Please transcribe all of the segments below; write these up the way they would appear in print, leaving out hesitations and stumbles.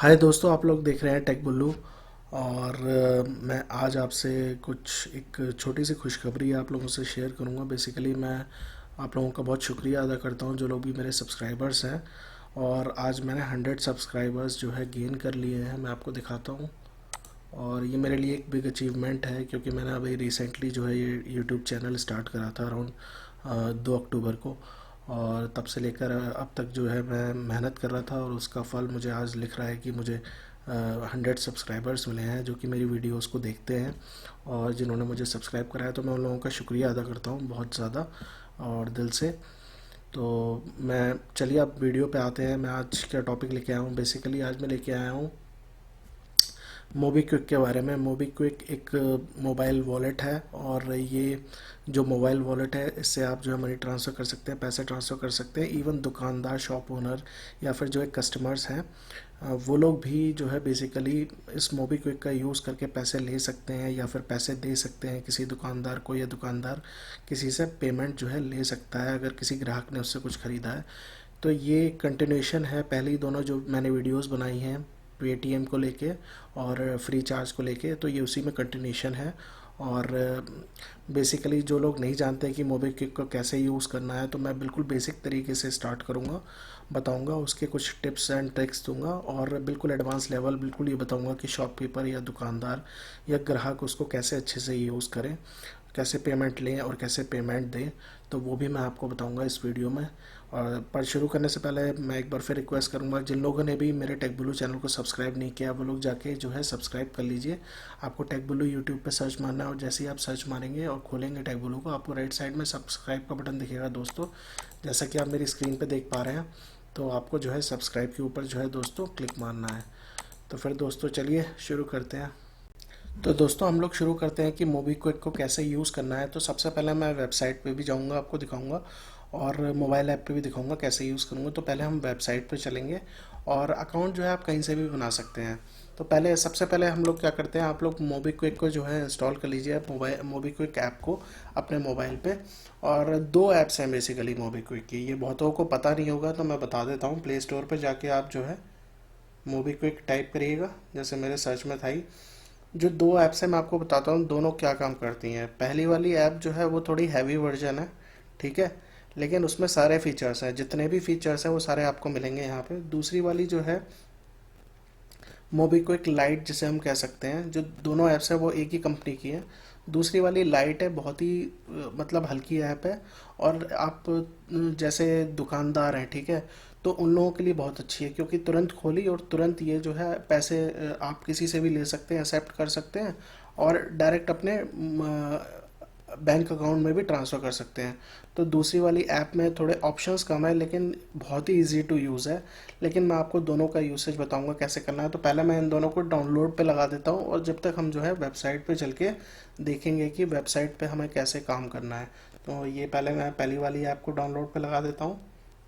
हाय दोस्तों, आप लोग देख रहे हैं टेक बुल्लू। और मैं आज आपसे कुछ एक छोटी सी खुशखबरी आप लोगों से शेयर करूंगा। बेसिकली मैं आप लोगों का बहुत शुक्रिया अदा करता हूं, जो लोग भी मेरे सब्सक्राइबर्स हैं। और आज मैंने 100 सब्सक्राइबर्स जो है गेन कर लिए हैं। मैं आपको दिखाता हूं। और ये मेरे लिए एक बिग अचीवमेंट है, क्योंकि मैंने अभी रिसेंटली जो है ये यूट्यूब चैनल स्टार्ट करा था अराउंड 2 अक्टूबर को। और तब से लेकर अब तक जो है मैं मेहनत कर रहा था, और उसका फल मुझे आज लिख रहा है कि मुझे 100 सब्सक्राइबर्स मिले हैं जो कि मेरी वीडियोस को देखते हैं और जिन्होंने मुझे सब्सक्राइब कराया। तो मैं उन लोगों का शुक्रिया अदा करता हूँ बहुत ज़्यादा और दिल से। तो मैं चलिए अब वीडियो पे आते हैं। मैं आज क्या टॉपिक लेके आया हूँ। बेसिकली आज मैं लेके आया हूँ मोबीक्विक के बारे में। मोबीक्विक एक मोबाइल वॉलेट है, और ये जो मोबाइल वॉलेट है इससे आप जो है मनी ट्रांसफ़र कर सकते हैं, पैसे ट्रांसफ़र कर सकते हैं। इवन दुकानदार, शॉप ओनर या फिर जो है कस्टमर्स हैं, वो लोग भी जो है बेसिकली इस मोबीक्विक का यूज़ करके पैसे ले सकते हैं या फिर पैसे दे सकते हैं किसी दुकानदार को, या दुकानदार किसी से पेमेंट जो है ले सकता है अगर किसी ग्राहक ने उससे कुछ ख़रीदा है। तो ये कंटिन्यूशन है पहली दोनों जो मैंने वीडियोस बनाई हैं पेटीएम को लेके और फ्री चार्ज को लेके, तो ये उसी में कंटिन्यूशन है। और बेसिकली जो लोग नहीं जानते कि मोबीक्विक को कैसे यूज़ करना है, तो मैं बिल्कुल बेसिक तरीके से स्टार्ट करूँगा, बताऊँगा, उसके कुछ टिप्स एंड ट्रिक्स दूंगा, और बिल्कुल एडवांस लेवल बिल्कुल ये बताऊँगा कि शॉपकीपर या दुकानदार या ग्राहक उसको कैसे अच्छे से यूज़ करें, कैसे पेमेंट लें और कैसे पेमेंट दें। तो वो भी मैं आपको बताऊंगा इस वीडियो में। और पर शुरू करने से पहले मैं एक बार फिर रिक्वेस्ट करूंगा, जिन लोगों ने भी मेरे टेक ब्लू चैनल को सब्सक्राइब नहीं किया वो लोग जाके जो है सब्सक्राइब कर लीजिए। आपको टेक ब्लू यूट्यूब पे सर्च मारना है, और जैसे ही आप सर्च मारेंगे और खोलेंगे टेक ब्लू को, आपको राइट साइड में सब्सक्राइब का बटन दिखेगा दोस्तों, जैसा कि आप मेरी स्क्रीन पर देख पा रहे हैं। तो आपको जो है सब्सक्राइब के ऊपर जो है दोस्तों क्लिक मारना है। तो फिर दोस्तों चलिए शुरू करते हैं। तो दोस्तों हम लोग शुरू करते हैं कि मोबीक्विक को कैसे यूज़ करना है। तो सबसे पहले मैं वेबसाइट पे भी जाऊंगा, आपको दिखाऊंगा, और मोबाइल ऐप पे भी दिखाऊंगा कैसे यूज़ करूंगा। तो पहले हम वेबसाइट पे चलेंगे, और अकाउंट जो है आप कहीं से भी बना सकते हैं। तो पहले सबसे पहले हम लोग क्या करते हैं, आप लोग मोबीक्विक को जो है इंस्टॉल कर लीजिए, आप मोबाइल मोबीक्विक ऐप को अपने मोबाइल पे। और दो ऐप्स हैं बेसिकली मोबीक्विक की, ये बहुतों को पता नहीं होगा तो मैं बता देता हूँ। प्ले स्टोर पर जाके आप जो है मोबीक्विक टाइप करिएगा, जैसे मेरे सर्च में था ही। जो दो ऐप्स हैं मैं आपको बताता हूँ दोनों क्या काम करती हैं। पहली वाली ऐप जो है वो थोड़ी हैवी वर्जन है, ठीक है, लेकिन उसमें सारे फीचर्स हैं, जितने भी फीचर्स हैं वो सारे आपको मिलेंगे यहाँ पे। दूसरी वाली जो है मोबीक्विक लाइट, जिसे हम कह सकते हैं, जो दोनों ऐप्स हैं वो एक ही कंपनी की हैं। दूसरी वाली लाइट है, बहुत ही मतलब हल्की ऐप है, और आप जैसे दुकानदार हैं, ठीक है, तो उन लोगों के लिए बहुत अच्छी है, क्योंकि तुरंत खोली और तुरंत ये जो है पैसे आप किसी से भी ले सकते हैं, एक्सेप्ट कर सकते हैं, और डायरेक्ट अपने बैंक अकाउंट में भी ट्रांसफ़र कर सकते हैं। तो दूसरी वाली ऐप में थोड़े ऑप्शंस कम है, लेकिन बहुत ही इजी टू यूज़ है। लेकिन मैं आपको दोनों का यूसेज बताऊंगा कैसे करना है। तो पहले मैं इन दोनों को डाउनलोड पे लगा देता हूँ, और जब तक हम जो है वेबसाइट पे चल के देखेंगे कि वेबसाइट पे हमें कैसे काम करना है। तो ये पहले मैं पहली वाली ऐप को डाउनलोड पे लगा देता हूँ,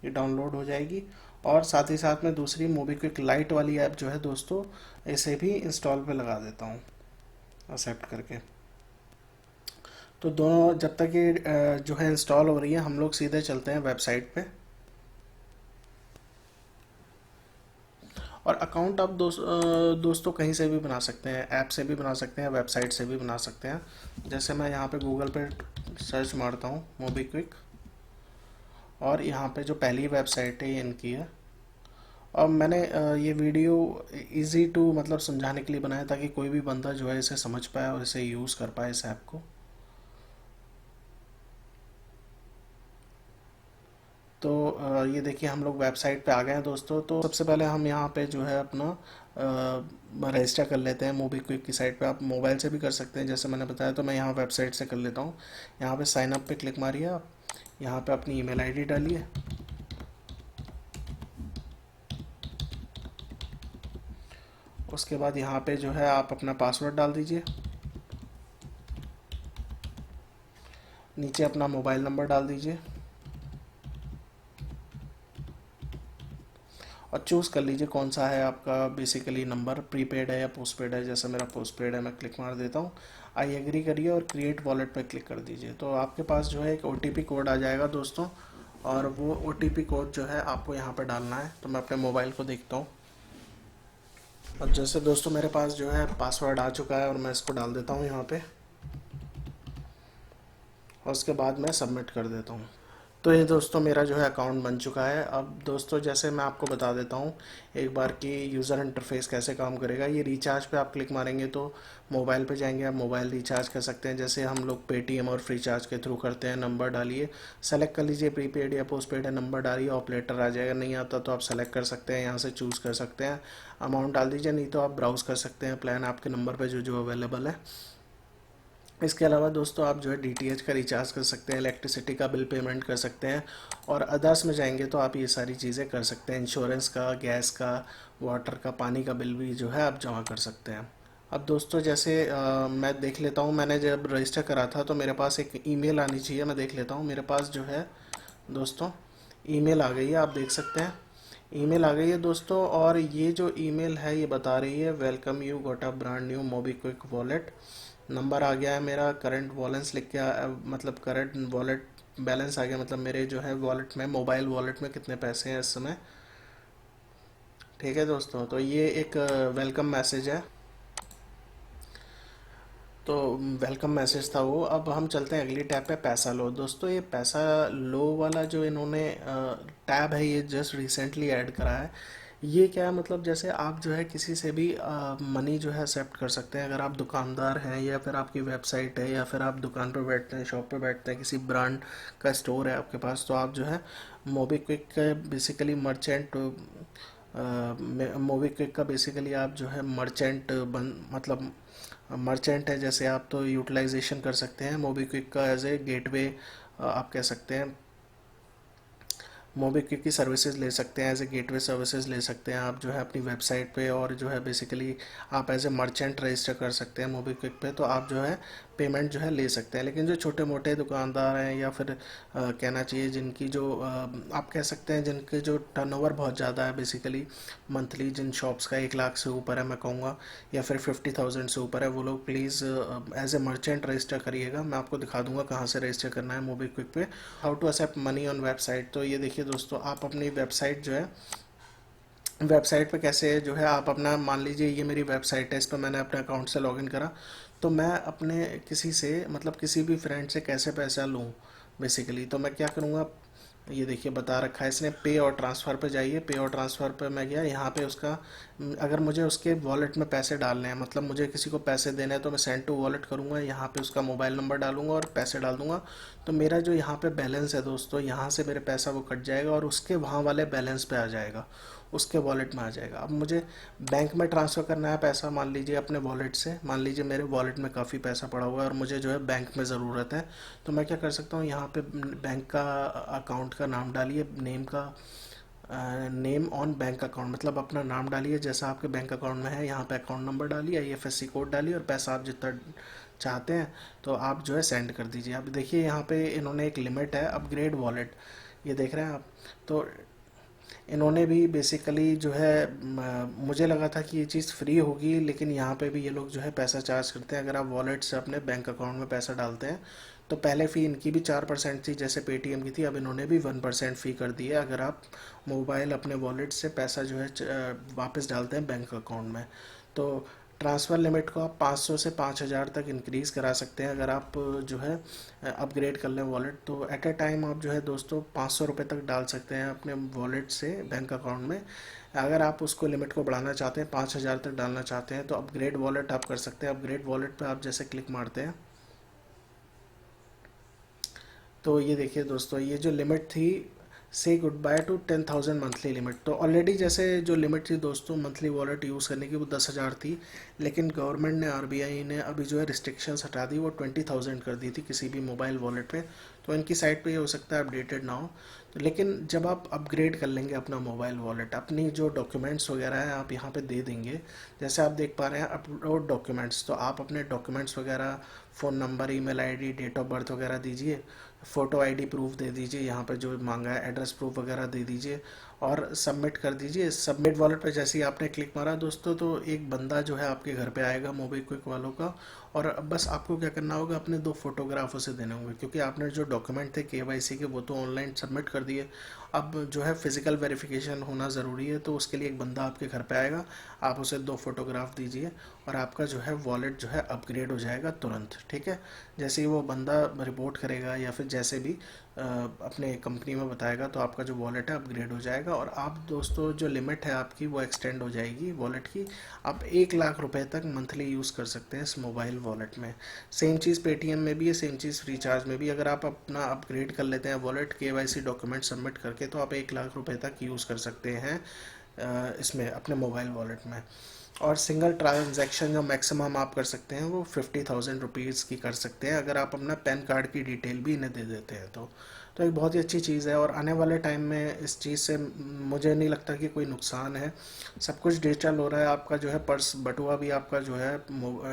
ये डाउनलोड हो जाएगी। और साथ ही साथ में दूसरी मोबीक्विक लाइट वाली ऐप जो है दोस्तों, इसे भी इंस्टॉल पे लगा देता हूँ एक्सेप्ट करके। तो दोनों जब तक ये जो है इंस्टॉल हो रही है, हम लोग सीधे चलते हैं वेबसाइट पे। और अकाउंट आप दोस्तों कहीं से भी बना सकते हैं, ऐप से भी बना सकते हैं, वेबसाइट से भी बना सकते हैं। जैसे मैं यहाँ पे गूगल पे सर्च मारता हूँ मोबीक्विक, और यहाँ पे जो पहली वेबसाइट है ये इनकी है। और मैंने ये वीडियो इजी टू मतलब समझाने के लिए बनाया, ताकि कोई भी बंदा जो है इसे समझ पाए और इसे यूज़ कर पाए इस ऐप को। तो ये देखिए हम लोग वेबसाइट पे आ गए हैं दोस्तों। तो सबसे पहले हम यहाँ पे जो है अपना रजिस्टर कर लेते हैं मोबीक्विक की साइट पे। आप मोबाइल से भी कर सकते हैं जैसे मैंने बताया, तो मैं यहाँ वेबसाइट से कर लेता हूँ। यहाँ पे साइन अप पे क्लिक मारिए आप, यहाँ पे अपनी ईमेल आईडी डालिए, उसके बाद यहाँ पे जो है आप अपना पासवर्ड डाल दीजिए, नीचे अपना मोबाइल नंबर डाल दीजिए, और चूज़ कर लीजिए कौन सा है आपका बेसिकली नंबर, प्रीपेड है या पोस्टपेड है। जैसे मेरा पोस्टपेड है, मैं क्लिक मार देता हूँ, आई एग्री करिए और क्रिएट वॉलेट पर क्लिक कर दीजिए। तो आपके पास जो है एक OTP कोड आ जाएगा दोस्तों, और वो OTP कोड जो है आपको यहाँ पर डालना है। तो मैं अपने मोबाइल को देखता हूँ, अब जैसे दोस्तों मेरे पास जो है पासवर्ड आ चुका है और मैं इसको डाल देता हूँ यहाँ पे, और उसके बाद मैं सबमिट कर देता हूँ। तो ये दोस्तों मेरा जो है अकाउंट बन चुका है। अब दोस्तों जैसे मैं आपको बता देता हूँ एक बार कि यूज़र इंटरफेस कैसे काम करेगा। ये रिचार्ज पे आप क्लिक मारेंगे तो मोबाइल पे जाएंगे, आप मोबाइल रिचार्ज कर सकते हैं। जैसे हम लोग पेटीएम और फ्री चार्ज के थ्रू करते हैं। नंबर डालिए, सेलेक्ट कर लीजिए प्रीपेड या पोस्ट पेड है, नंबर डालिए, ऑपरेटर आ जाएगा। नहीं आता तो आप सेलेक्ट कर सकते हैं, यहाँ से चूज़ कर सकते हैं, अमाउंट डाल दीजिए। नहीं तो आप ब्राउज़ कर सकते हैं प्लान आपके नंबर पर जो जो अवेलेबल है। इसके अलावा दोस्तों आप जो है डीटीएच का रिचार्ज कर सकते हैं, इलेक्ट्रिसिटी का बिल पेमेंट कर सकते हैं, और अदर्स में जाएंगे तो आप ये सारी चीज़ें कर सकते हैं। इंश्योरेंस का, गैस का, वाटर का, पानी का बिल भी जो है आप जमा कर सकते हैं। अब दोस्तों जैसे मैं देख लेता हूँ, मैंने जब रजिस्टर करा था तो मेरे पास एक ईमेल आनी चाहिए। मैं देख लेता हूँ, मेरे पास जो है दोस्तों ईमेल आ गई है, आप देख सकते हैं ईमेल आ गई है दोस्तों। और ये जो ईमेल है ये बता रही है welcome you got a brand new MobiKwik wallet. Number आ गया है मेरा, करंट वॉलेंस लिख के मतलब करंट वॉलेट बैलेंस आ गया, मतलब मेरे जो है वॉलेट में, मोबाइल वॉलेट में कितने पैसे हैं इस समय। ठीक है दोस्तों, तो ये एक वेलकम मैसेज है। तो वेलकम मैसेज था वो। अब हम चलते हैं अगली टैब पे, पैसा लो। दोस्तों ये पैसा लो वाला जो इन्होंने टैब है ये जस्ट रिसेंटली ऐड करा है। ये क्या है, मतलब जैसे आप जो है किसी से भी मनी जो है एक्सेप्ट कर सकते हैं। अगर आप दुकानदार हैं या फिर आपकी वेबसाइट है या फिर आप दुकान पर बैठते हैं, शॉप पे बैठते हैं, किसी ब्रांड का स्टोर है आपके पास, तो आप जो है मोबीक्विक का बेसिकली मर्चेंट, मोबीक्विक का बेसिकली आप जो है मर्चेंट बन मतलब मर्चेंट है जैसे आप, तो यूटिलाइजेशन कर सकते हैं मोबीक्विक का एज ए गेटवे। आप कह सकते हैं मोबीक्विक की सर्विसेज ले सकते हैं, एज ए गेटवे सर्विसेज ले सकते हैं आप जो है अपनी वेबसाइट पे। और जो है बेसिकली आप एज ए मर्चेंट रजिस्टर कर सकते हैं मोबीक्विक पे, तो आप जो है पेमेंट जो है ले सकते हैं। लेकिन जो छोटे मोटे दुकानदार हैं या फिर कहना चाहिए जिनकी जो आप कह सकते हैं जिनके जो टर्नओवर बहुत ज़्यादा है बेसिकली मंथली, जिन शॉप्स का 1 लाख से ऊपर है मैं कहूँगा, या फिर 50,000 से ऊपर है, वो लोग please as a merchant register करिएगा। मैं आपको दिखा दूंगा कहाँ से रजिस्टर करना है मोबीक्विक पे। How to accept money on website, तो ये देखिए दोस्तों, आप अपनी वेबसाइट जो है, वेबसाइट पे कैसे जो है आप अपना, मान लीजिए ये मेरी वेबसाइट है, इस पर मैंने अपने अकाउंट से लॉगिन करा, तो मैं अपने किसी से मतलब किसी भी फ्रेंड से कैसे पैसा लूँ बेसिकली, तो मैं क्या करूँगा, ये देखिए बता रखा है इसने, पे और ट्रांसफ़र पे जाइए। पे और ट्रांसफ़र पे मैं गया, यहाँ पे उसका अगर मुझे उसके वॉलेट में पैसे डालने हैं, मतलब मुझे किसी को पैसे देने हैं, तो मैं सेंड टू वॉलेट करूँगा, यहाँ पे उसका मोबाइल नंबर डालूंगा और पैसे डाल दूंगा। तो मेरा जो यहाँ पे बैलेंस है दोस्तों, यहाँ से मेरे पैसा वो कट जाएगा और उसके वहाँ वाले बैलेंस पे आ जाएगा, उसके वॉलेट में आ जाएगा। अब मुझे बैंक में ट्रांसफ़र करना है पैसा, मान लीजिए अपने वॉलेट से, मान लीजिए मेरे वॉलेट में काफ़ी पैसा पड़ा हुआ है और मुझे जो है बैंक में ज़रूरत है, तो मैं क्या कर सकता हूँ, यहाँ पे बैंक का अकाउंट का नाम डालिए, नेम का नेम ऑन बैंक अकाउंट, मतलब अपना नाम डालिए जैसा आपके बैंक अकाउंट में है, यहाँ पे अकाउंट नंबर डालिए, आईएफएससी कोड डालिए, और पैसा आप जितना चाहते हैं तो आप जो है सेंड कर दीजिए। अब देखिए यहाँ पे इन्होंने एक लिमिट है, अपग्रेड वॉलेट, ये देख रहे हैं आप। तो इन्होंने भी बेसिकली जो है मुझे लगा था कि ये चीज़ फ्री होगी, लेकिन यहाँ पे भी ये लोग जो है पैसा चार्ज करते हैं। अगर आप वॉलेट से अपने बैंक अकाउंट में पैसा डालते हैं तो पहले फ़ी इनकी भी 4% थी जैसे पेटीएम की थी, अब इन्होंने भी 1% फ़ी कर दी है अगर आप मोबाइल अपने वॉलेट से पैसा जो है वापस डालते हैं बैंक अकाउंट में। तो ट्रांसफ़र लिमिट को आप 500 से 5,000 तक इंक्रीज़ करा सकते हैं अगर आप जो है अपग्रेड कर लें वॉलेट। तो एट ए टाइम आप जो है दोस्तों 500 रुपये तक डाल सकते हैं अपने वॉलेट से बैंक अकाउंट में। अगर आप उसको लिमिट को बढ़ाना चाहते हैं, 5,000 तक डालना चाहते हैं, तो अपग्रेड वॉलेट आप कर सकते हैं। अपग्रेड वॉलेट पे आप जैसे क्लिक मारते हैं तो ये देखिए दोस्तों, ये जो लिमिट थी, से good by two 10,000 monthly limit, तो ऑलरेडी जैसे जो लिमिट थी दोस्तों मंथली वॉलेट यूज़ करने की वो 10,000 थी, लेकिन गवर्नमेंट ने, आरबीआई ने अभी जो है रिस्ट्रिक्शंस हटा दी, वो 20,000 कर दी थी किसी भी मोबाइल वॉलेट पे। तो इनकी साइट पे ये हो सकता है अपडेटेड ना हो, तो लेकिन जब आप अपग्रेड कर लेंगे अपना मोबाइल वॉलेट, अपनी जो डॉक्यूमेंट्स वगैरह हैं आप यहाँ पे दे देंगे। जैसे आप देख पा रहे हैं अपलोड डॉक्यूमेंट्स, तो आप अपने डॉक्यूमेंट्स वगैरह, phone number, email ID, date of birth वगैरह दीजिए, फ़ोटो आईडी प्रूफ दे दीजिए, यहाँ पर जो मांगा है एड्रेस प्रूफ वगैरह दे दीजिए, और सबमिट कर दीजिए। सबमिट वॉलेट पे जैसे ही आपने क्लिक मारा दोस्तों, तो एक बंदा जो है आपके घर पे आएगा मोबीक्विक वालों का, और अब बस आपको क्या करना होगा, अपने 2 फोटोग्राफ उसे देने होंगे, क्योंकि आपने जो डॉक्यूमेंट थे केवाईसी के वो तो ऑनलाइन सबमिट कर दिए। अब जो है फिजिकल वेरिफिकेशन होना ज़रूरी है, तो उसके लिए एक बंदा आपके घर पे आएगा, आप उसे 2 फोटोग्राफ दीजिए और आपका जो है वॉलेट जो है अपग्रेड हो जाएगा तुरंत। ठीक है, जैसे ही वो बंदा रिपोर्ट करेगा या फिर जैसे भी अपने कंपनी में बताएगा, तो आपका जो वॉलेट है अपग्रेड हो जाएगा, और आप दोस्तों जो लिमिट है आपकी वो एक्सटेंड हो जाएगी वॉलेट की। आप 1 लाख रुपए तक मंथली यूज़ कर सकते हैं इस मोबाइल वॉलेट में। सेम चीज़ पेटीएम में भी है, सेम चीज़ फ्रीचार्ज में भी। अगर आप अपना अपग्रेड कर लेते हैं वॉलेट केवाईसी डॉक्यूमेंट सबमिट करके, तो आप 1 लाख रुपए तक यूज़ कर सकते हैं इसमें अपने मोबाइल वॉलेट में। और सिंगल ट्रांजैक्शन जो मैक्सिमम आप कर सकते हैं वो 50,000 रुपीज़ की कर सकते हैं, अगर आप अपना पैन कार्ड की डिटेल भी इन्हें दे देते हैं तो एक बहुत ही अच्छी चीज़ है। और आने वाले टाइम में इस चीज़ से मुझे नहीं लगता कि कोई नुकसान है। सब कुछ डिजिटल हो रहा है, आपका जो है पर्स बटुआ भी आपका जो है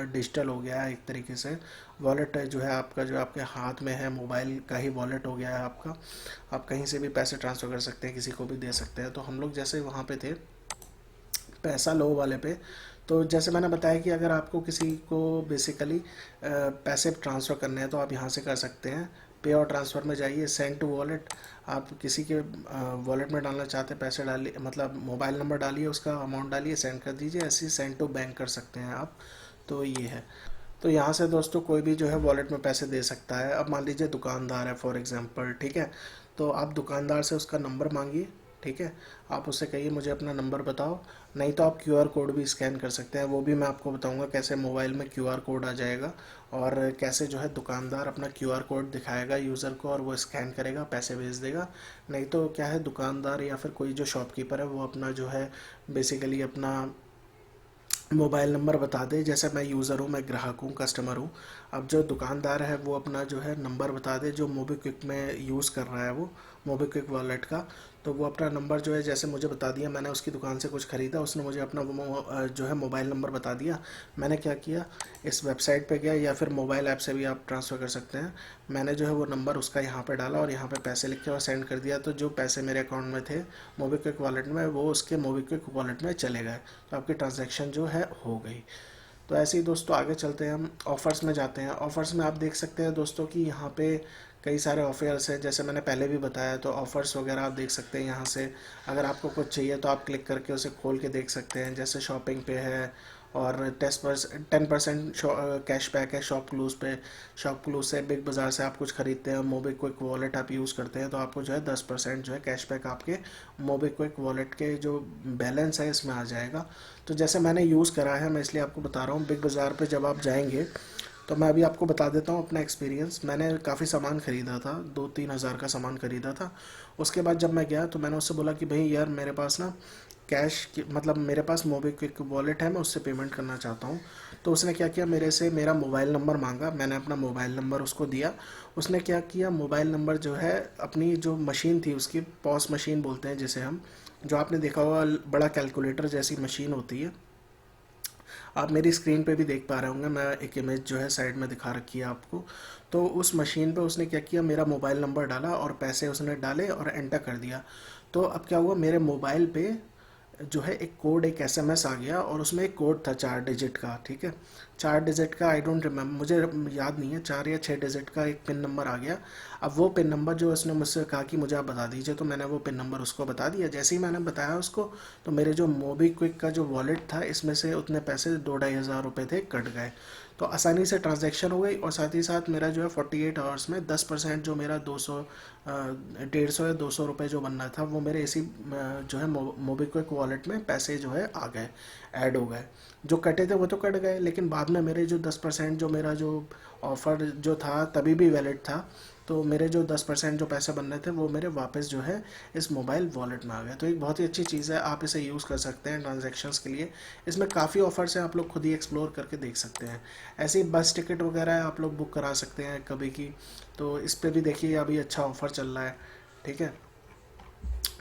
डिजिटल हो गया है एक तरीके से। वॉलेट जो है आपका जो आपके हाथ में है, मोबाइल का ही वॉलेट हो गया है आपका। आप कहीं से भी पैसे ट्रांसफ़र कर सकते हैं, किसी को भी दे सकते हैं। तो हम लोग जैसे वहाँ पे थे पैसा लो वाले पे, तो जैसे मैंने बताया कि अगर आपको किसी को बेसिकली पैसे ट्रांसफ़र करने हैं तो आप यहाँ से कर सकते हैं। पे और ट्रांसफ़र में जाइए, सेंड टू वॉलेट। आप किसी के वॉलेट में डालना चाहते हैं पैसे डालिए, मतलब मोबाइल नंबर डालिए, उसका अमाउंट डालिए, सेंड कर दीजिए। ऐसे ही सेंड टू बैंक कर सकते हैं आप। तो ये है। तो यहाँ से दोस्तों कोई भी जो है वॉलेट में पैसे दे सकता है। अब मान लीजिए दुकानदार है फॉर एग्जांपल, ठीक है, तो आप दुकानदार से उसका नंबर मांगिए। ठीक है, आप उससे कहिए मुझे अपना नंबर बताओ। नहीं तो आप क्यूआर कोड भी स्कैन कर सकते हैं, वो भी मैं आपको बताऊंगा कैसे मोबाइल में क्यूआर कोड आ जाएगा, और कैसे जो है दुकानदार अपना क्यूआर कोड दिखाएगा यूज़र को और वो स्कैन करेगा, पैसे भेज देगा। नहीं तो क्या है, दुकानदार या फिर कोई जो शॉपकीपर है वो अपना जो है बेसिकली अपना मोबाइल नंबर बता दे। जैसे मैं यूज़र हूँ, मैं ग्राहक हूँ, कस्टमर हूँ। अब जो दुकानदार है वो अपना जो है नंबर बता दे, जो मोबीक्विक में यूज़ कर रहा है वो मोबीक्विक वॉलेट का। तो वो अपना नंबर जो है जैसे मुझे बता दिया, मैंने उसकी दुकान से कुछ ख़रीदा, उसने मुझे अपना जो है मोबाइल नंबर बता दिया। मैंने क्या किया, इस वेबसाइट पे गया या फिर मोबाइल ऐप से भी आप ट्रांसफ़र कर सकते हैं। मैंने जो है वो नंबर उसका यहाँ पे डाला और यहाँ पे पैसे लिख के और सेंड कर दिया। तो जो पैसे मेरे अकाउंट में थे मोबीक्विक वॉलेट में, वो उसके मोबीक्विक वॉलेट में चले गए। तो आपकी ट्रांजैक्शन जो है हो गई। तो ऐसे ही दोस्तों आगे चलते हैं, हम ऑफ़र्स में जाते हैं। ऑफ़र्स में आप देख सकते हैं दोस्तों कि यहाँ पे कई सारे ऑफर्स हैं, जैसे मैंने पहले भी बताया। तो ऑफ़र्स वगैरह आप देख सकते हैं यहाँ से। अगर आपको कुछ चाहिए तो आप क्लिक करके उसे खोल के देख सकते हैं। जैसे शॉपिंग पे है, और 10% कैश बैक है शॉप क्लूज़ पे। शॉप क्लूज़ से, बिग बाज़ार से आप कुछ खरीदते हैं, मोबीक्विक वॉलेट आप यूज़ करते हैं, तो आपको जो है 10% जो है कैश बैक आपके मोबीक्विक वॉलेट के जो बैलेंस है इसमें आ जाएगा। तो जैसे मैंने यूज़ करा है, मैं इसलिए आपको बता रहा हूँ। बिग बाज़ार पे जब आप जाएंगे, तो मैं अभी आपको बता देता हूँ अपना एक्सपीरियंस। मैंने काफ़ी सामान ख़रीदा था, 2-3 हज़ार का सामान ख़रीदा था। उसके बाद जब मैं गया तो मैंने उससे बोला कि भाई यार मेरे पास ना कैश मतलब मेरे पास मोबीक्विक वॉलेट है, मैं उससे पेमेंट करना चाहता हूँ। तो उसने क्या किया, मेरे से मेरा मोबाइल नंबर मांगा। मैंने अपना मोबाइल नंबर उसको दिया। उसने क्या किया, मोबाइल नंबर जो है अपनी जो मशीन थी उसकी, पॉस मशीन बोलते हैं जिसे हम, जो आपने देखा होगा बड़ा कैलकुलेटर जैसी मशीन होती है, आप मेरी स्क्रीन पे भी देख पा रहे होंगे, मैं एक इमेज जो है साइड में दिखा रखी है आपको। तो उस मशीन पे उसने क्या किया, मेरा मोबाइल नंबर डाला और पैसे उसने डाले और एंटर कर दिया। तो अब क्या हुआ, मेरे मोबाइल पे जो है एक कोड, एक एसएमएस आ गया, और उसमें एक कोड था 4 डिजिट का। ठीक है, 4 डिजिट का, आई डोंट रिमेम्बर, मुझे याद नहीं है, 4 या 6 डिजिट का एक पिन नंबर आ गया। अब वो पिन नंबर जो उसने मुझसे कहा कि मुझे आप बता दीजिए, तो मैंने वो पिन नंबर उसको बता दिया। जैसे ही मैंने बताया उसको, तो मेरे जो मोबीक्विक का जो वॉलेट था इसमें से उतने पैसे 2-2.5 हज़ार रुपये थे, कट गए। तो आसानी से ट्रांजैक्शन हो गई, और साथ ही साथ मेरा जो है 48 आवर्स में 10% जो मेरा 150 या 200 रुपये जो बनना था, वो मेरे इसी जो है मोबीक्विक वॉलेट में पैसे जो है आ गए, ऐड हो गए। जो कटे थे वो तो कट गए, लेकिन बाद में मेरे जो 10% जो मेरा जो ऑफ़र जो था तभी भी वैलिड था। तो मेरे जो 10% जो पैसे बन रहे थे वो मेरे वापस जो है इस मोबाइल वॉलेट में आ गए। तो एक बहुत ही अच्छी चीज़ है, आप इसे यूज़ कर सकते हैं ट्रांजैक्शंस के लिए। इसमें काफ़ी ऑफ़र्स हैं, आप लोग खुद ही एक्सप्लोर करके देख सकते हैं। ऐसे ही बस टिकट वगैरह आप लोग बुक करा सकते हैं कभी की, तो इस पर भी देखिए अभी अच्छा ऑफ़र चल रहा है। ठीक है,